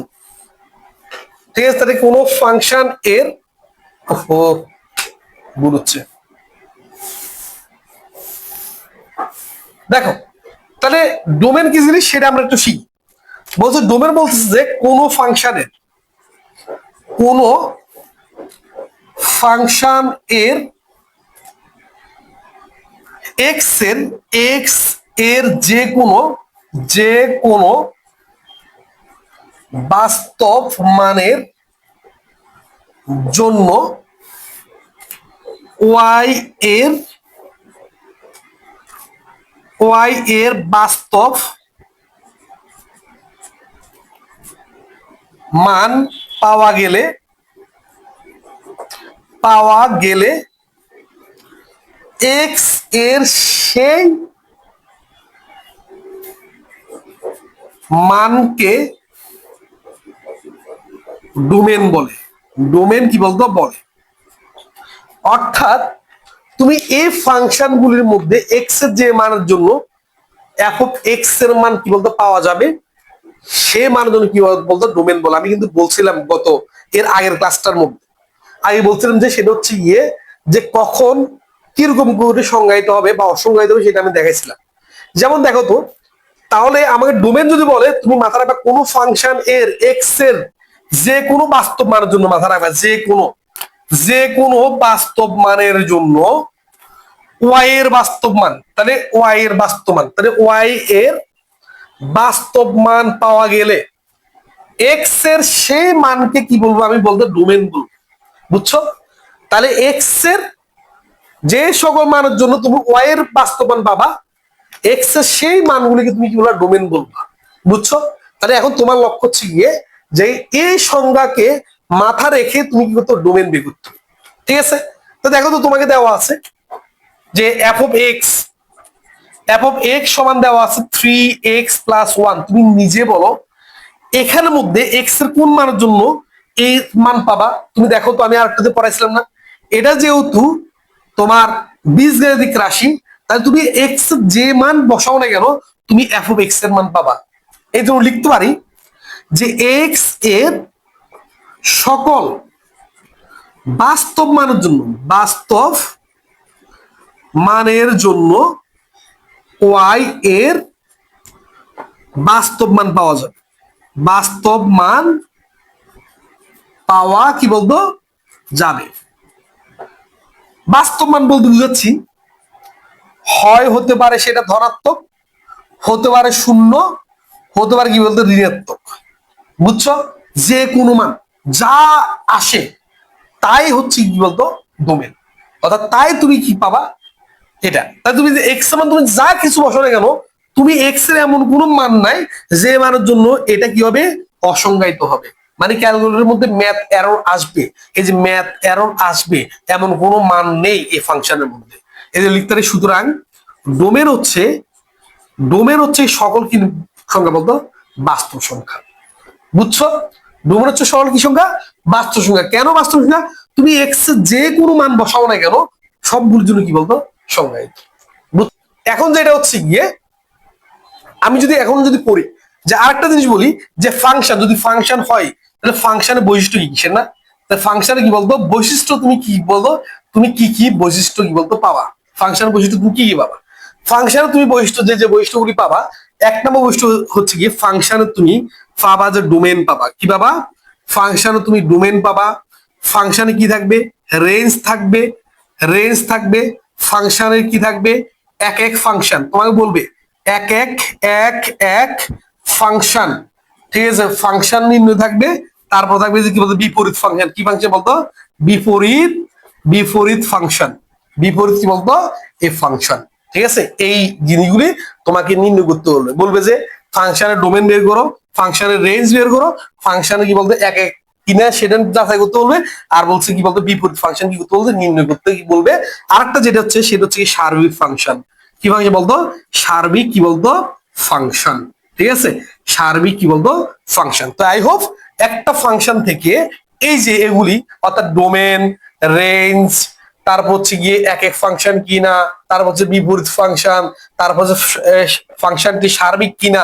ঠিক আছে, তাহলে কোন ফাংশন এর ভুল হচ্ছে, দেখো তাহলে ডোমেন কি জিনিস সেটা আমরা একটু শিখি। বলছে ডোমেন বলতেছে যে কোন ফাংশন এর এক্স এর যে কোনো বাস্তব মানের জন্য ওয়াই এর বাস্তব মান পাওয়া গেলে এক্স এর সেই মানকে ডোমেন বলে। ডোমেন কি বলতো বলে, অর্থাৎ তুমি এই ফাংশন গুলির মধ্যে এক্স এর যে মানের জন্য এফ অফ এক্স এর মান কি বলতো পাওয়া যাবে, সে মানের জন্য কি বলতো ডোমেন বলে। আমি কিন্তু বলছিলাম এর আগের ক্লাসটার মধ্যে আগে বলছিলাম যে সেটা হচ্ছে গিয়ে যে কখন কিরকম করে সংজ্ঞায়িত হবে বা অসংজ্ঞায়িত হবে সেটা আমি দেখাইছিলাম। যেমন দেখো তো, তাহলে আমাকে ডোমেন যদি বলে তুমি মাথা রাখবা কোনো ফাংশন এর এক্স এর যে কোনো বাস্তব মানের জন্য, মাথা রাখবা যে কোনো বাস্তব মানের জন্য ওয়াই এর বাস্তব মান, তাহলে ওয়াই এর বাস্তব মান, তাহলে ওয়াই এর বাস্তব মান পাওয়া গেলে এক্স এর সেই মানকে কি বলবো, আমি বলবো ডোমেন বলবো। বুঝছো, তাহলে এক্স এর যে সকল মানের জন্য তুমি ওয়াই এর বাস্তব মান পাবা, এক্স এর সেই মানগুলিকে তুমি কি বলবা, ডোমেন বলবা। বুঝছো, তাহলে এখন তোমার লক্ষ্য হচ্ছে গিয়ে যে এই সংজ্ঞাকে মাথা রেখে তুমি কি করতে, ডোমেন বের করতে। ঠিক আছে, তো দেখো তো তোমাকে দেওয়া আছে যে এফ অফ এক্স সমান দেওয়া আছে 3x+1। তুমি নিজে বলো এখানের মধ্যে এক্স এর কোন মানের জন্য এই মান পাবা। তুমি দেখো তো, আমি আরেকটাতে পড়াইছিলাম না, এটা যেহেতু তোমার বীজগাণিতিক রাশি, তাহলে তুমি এক্স যে মান বসাও না কেন তুমি এফ অফ এক্স এর মান পাবা। এই জন্য লিখতে পারি যে এক্স এর সকল বাস্তব মানের জন্য ওয়াই এর বাস্তব মান পাওয়া যাবে। বাস্তব মান পাওয়া কি বলবো যাবে। বাস্তব মান বলতে বুঝাচ্ছি হয় হতে পারে সেটা ধনাত্মক, হতে পারে শূন্য, হতে পারে কি বলতো ঋণাত্মক। বুঝছো? যে কোনো মান যা আসে তাই হচ্ছে কি বলতো ডোমেন, অর্থাৎ তাই তুমি কি পাবা এটা। তাই তুমি যে এক্স এর মান তুমি যা কিছু বসো না কেন, তুমি এক্স এর এমন কোনো মান নাই যে মানের জন্য এটা কি হবে অসংজ্ঞায়িত হবে, মানে ক্যালকুলেটরের মধ্যে ম্যাথ এরর আসবে, এই যে ম্যাথ এরর আসবে এমন কোনো মান নেই এই ফাংশনের মধ্যে। এই যে লিখতে পারি সুতরাং ডোমেন হচ্ছে, ডোমেন হচ্ছে সকল কি সংখ্যা বলতো বাস্তব সংখ্যা। বুঝছো? ডোমেন হচ্ছে সকল কি সংখ্যা বাস্তব সংখ্যা। কেন বাস্তব সংখ্যা? তুমি এক্স এর যে কোনো মান বসাও না কেন সবগুলোর জন্য কি বলতো সংজ্ঞায়িত। এখন যেটা হচ্ছে গিয়ে আমি যদি এখন যদি পড়ি যে আরেকটা জিনিস বলি যে ফাংশন যদি ফাংশন হয় তাহলে ফাংশনের বৈশিষ্ট্য কি কিসের না, তাহলে ফাংশনে কি বলতো বৈশিষ্ট্য তুমি কি বলতো, তুমি কি কি বৈশিষ্ট্য কি বলতো পাবা, ফাংশনের বৈশিষ্ট্য তুমি কি কি পাবা। ফাংশনে তুমি বৈশিষ্ট্য যে যে বৈশিষ্ট্যগুলি পাবা, এক নম্বর বৈশিষ্ট্য হচ্ছে গিয়ে ফাংশনে তুমি পাবা যে ডোমেন পাবা। কি পাবা? ফাংশনে তুমি ডোমেন পাবা। ফাংশনে কি থাকবে? রেঞ্জ থাকবে, রেঞ্জ থাকবে। ফাংশনের কি থাকবে? এক এক ফাংশন তোমাকে বলবে এক এক এক এক ফাংশন, ঠিক আছে, ফাংশন নির্ণয় থাকবে। তারপর থাকবে যে কি বলতো বিপরীত ফাংশন। কি ফাংশন বলতো? বিপরীত, বিপরীত ফাংশন। বিপরীত কি বলতো এই ফাংশন। ঠিক আছে, এই জিনিসগুলি তোমাকে নির্ণয় করতে বলবে, বলবে যে ফাংশনের ডোমেন বের করো, ফাংশনের রেঞ্জ বের করো, ফাংশনে কি বলতো এক এক কিনা সেটা যাচাই করতে বলবে। আর বলছে কি বলতো বিপরীত ফাংশন কি করতে বলবে নির্ণয় করতে কি বলবে। আরেকটা যেটা হচ্ছে সেটা হচ্ছে কি সার্বিক ফাংশন। কি ফাংশন বলতো? সার্বিক কি বলতো ফাংশন। ঠিক আছে, সার্বিক কি বলতো ফাংশন। তো আই হোপ একটা ফাংশন থেকে এই যে এগুলি অর্থাৎ ডোমেন, রেঞ্জ, তারপর হচ্ছে গিয়ে এক এক ফাংশন কিনা, তারপর হচ্ছে বিপরীত ফাংশন, তারপর হচ্ছে ফাংশনটি সার্বিক কিনা,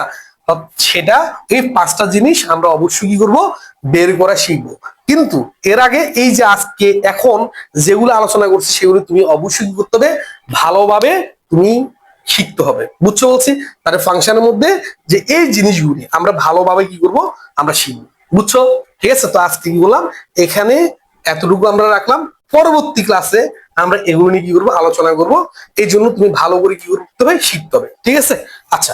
সেটা এই পাঁচটা জিনিস আমরা অবশ্যই কি করবো বের করা শিখবো। কিন্তু এর আগে এই যে আজকে এখন যেগুলো আলোচনা করছি সেগুলো তুমি অবশ্যই কি করতে হবে ভালোভাবে তুমি শিখতে হবে। বুঝছো বলছি? তাহলে ফাংশনের মধ্যে যে এই জিনিসগুলি আমরা ভালোভাবে কি করব আমরা শিখবো। বুঝছো? ঠিক আছে, তো আজকে কি বললাম এখানে এতটুকু আমরা রাখলাম। পরবর্তী ক্লাসে আমরা এগুলো নিয়ে কি করবো আলোচনা করব। এই জন্য তুমি ভালো করে কি করতে হবে শিখতে হবে। ঠিক আছে, আচ্ছা।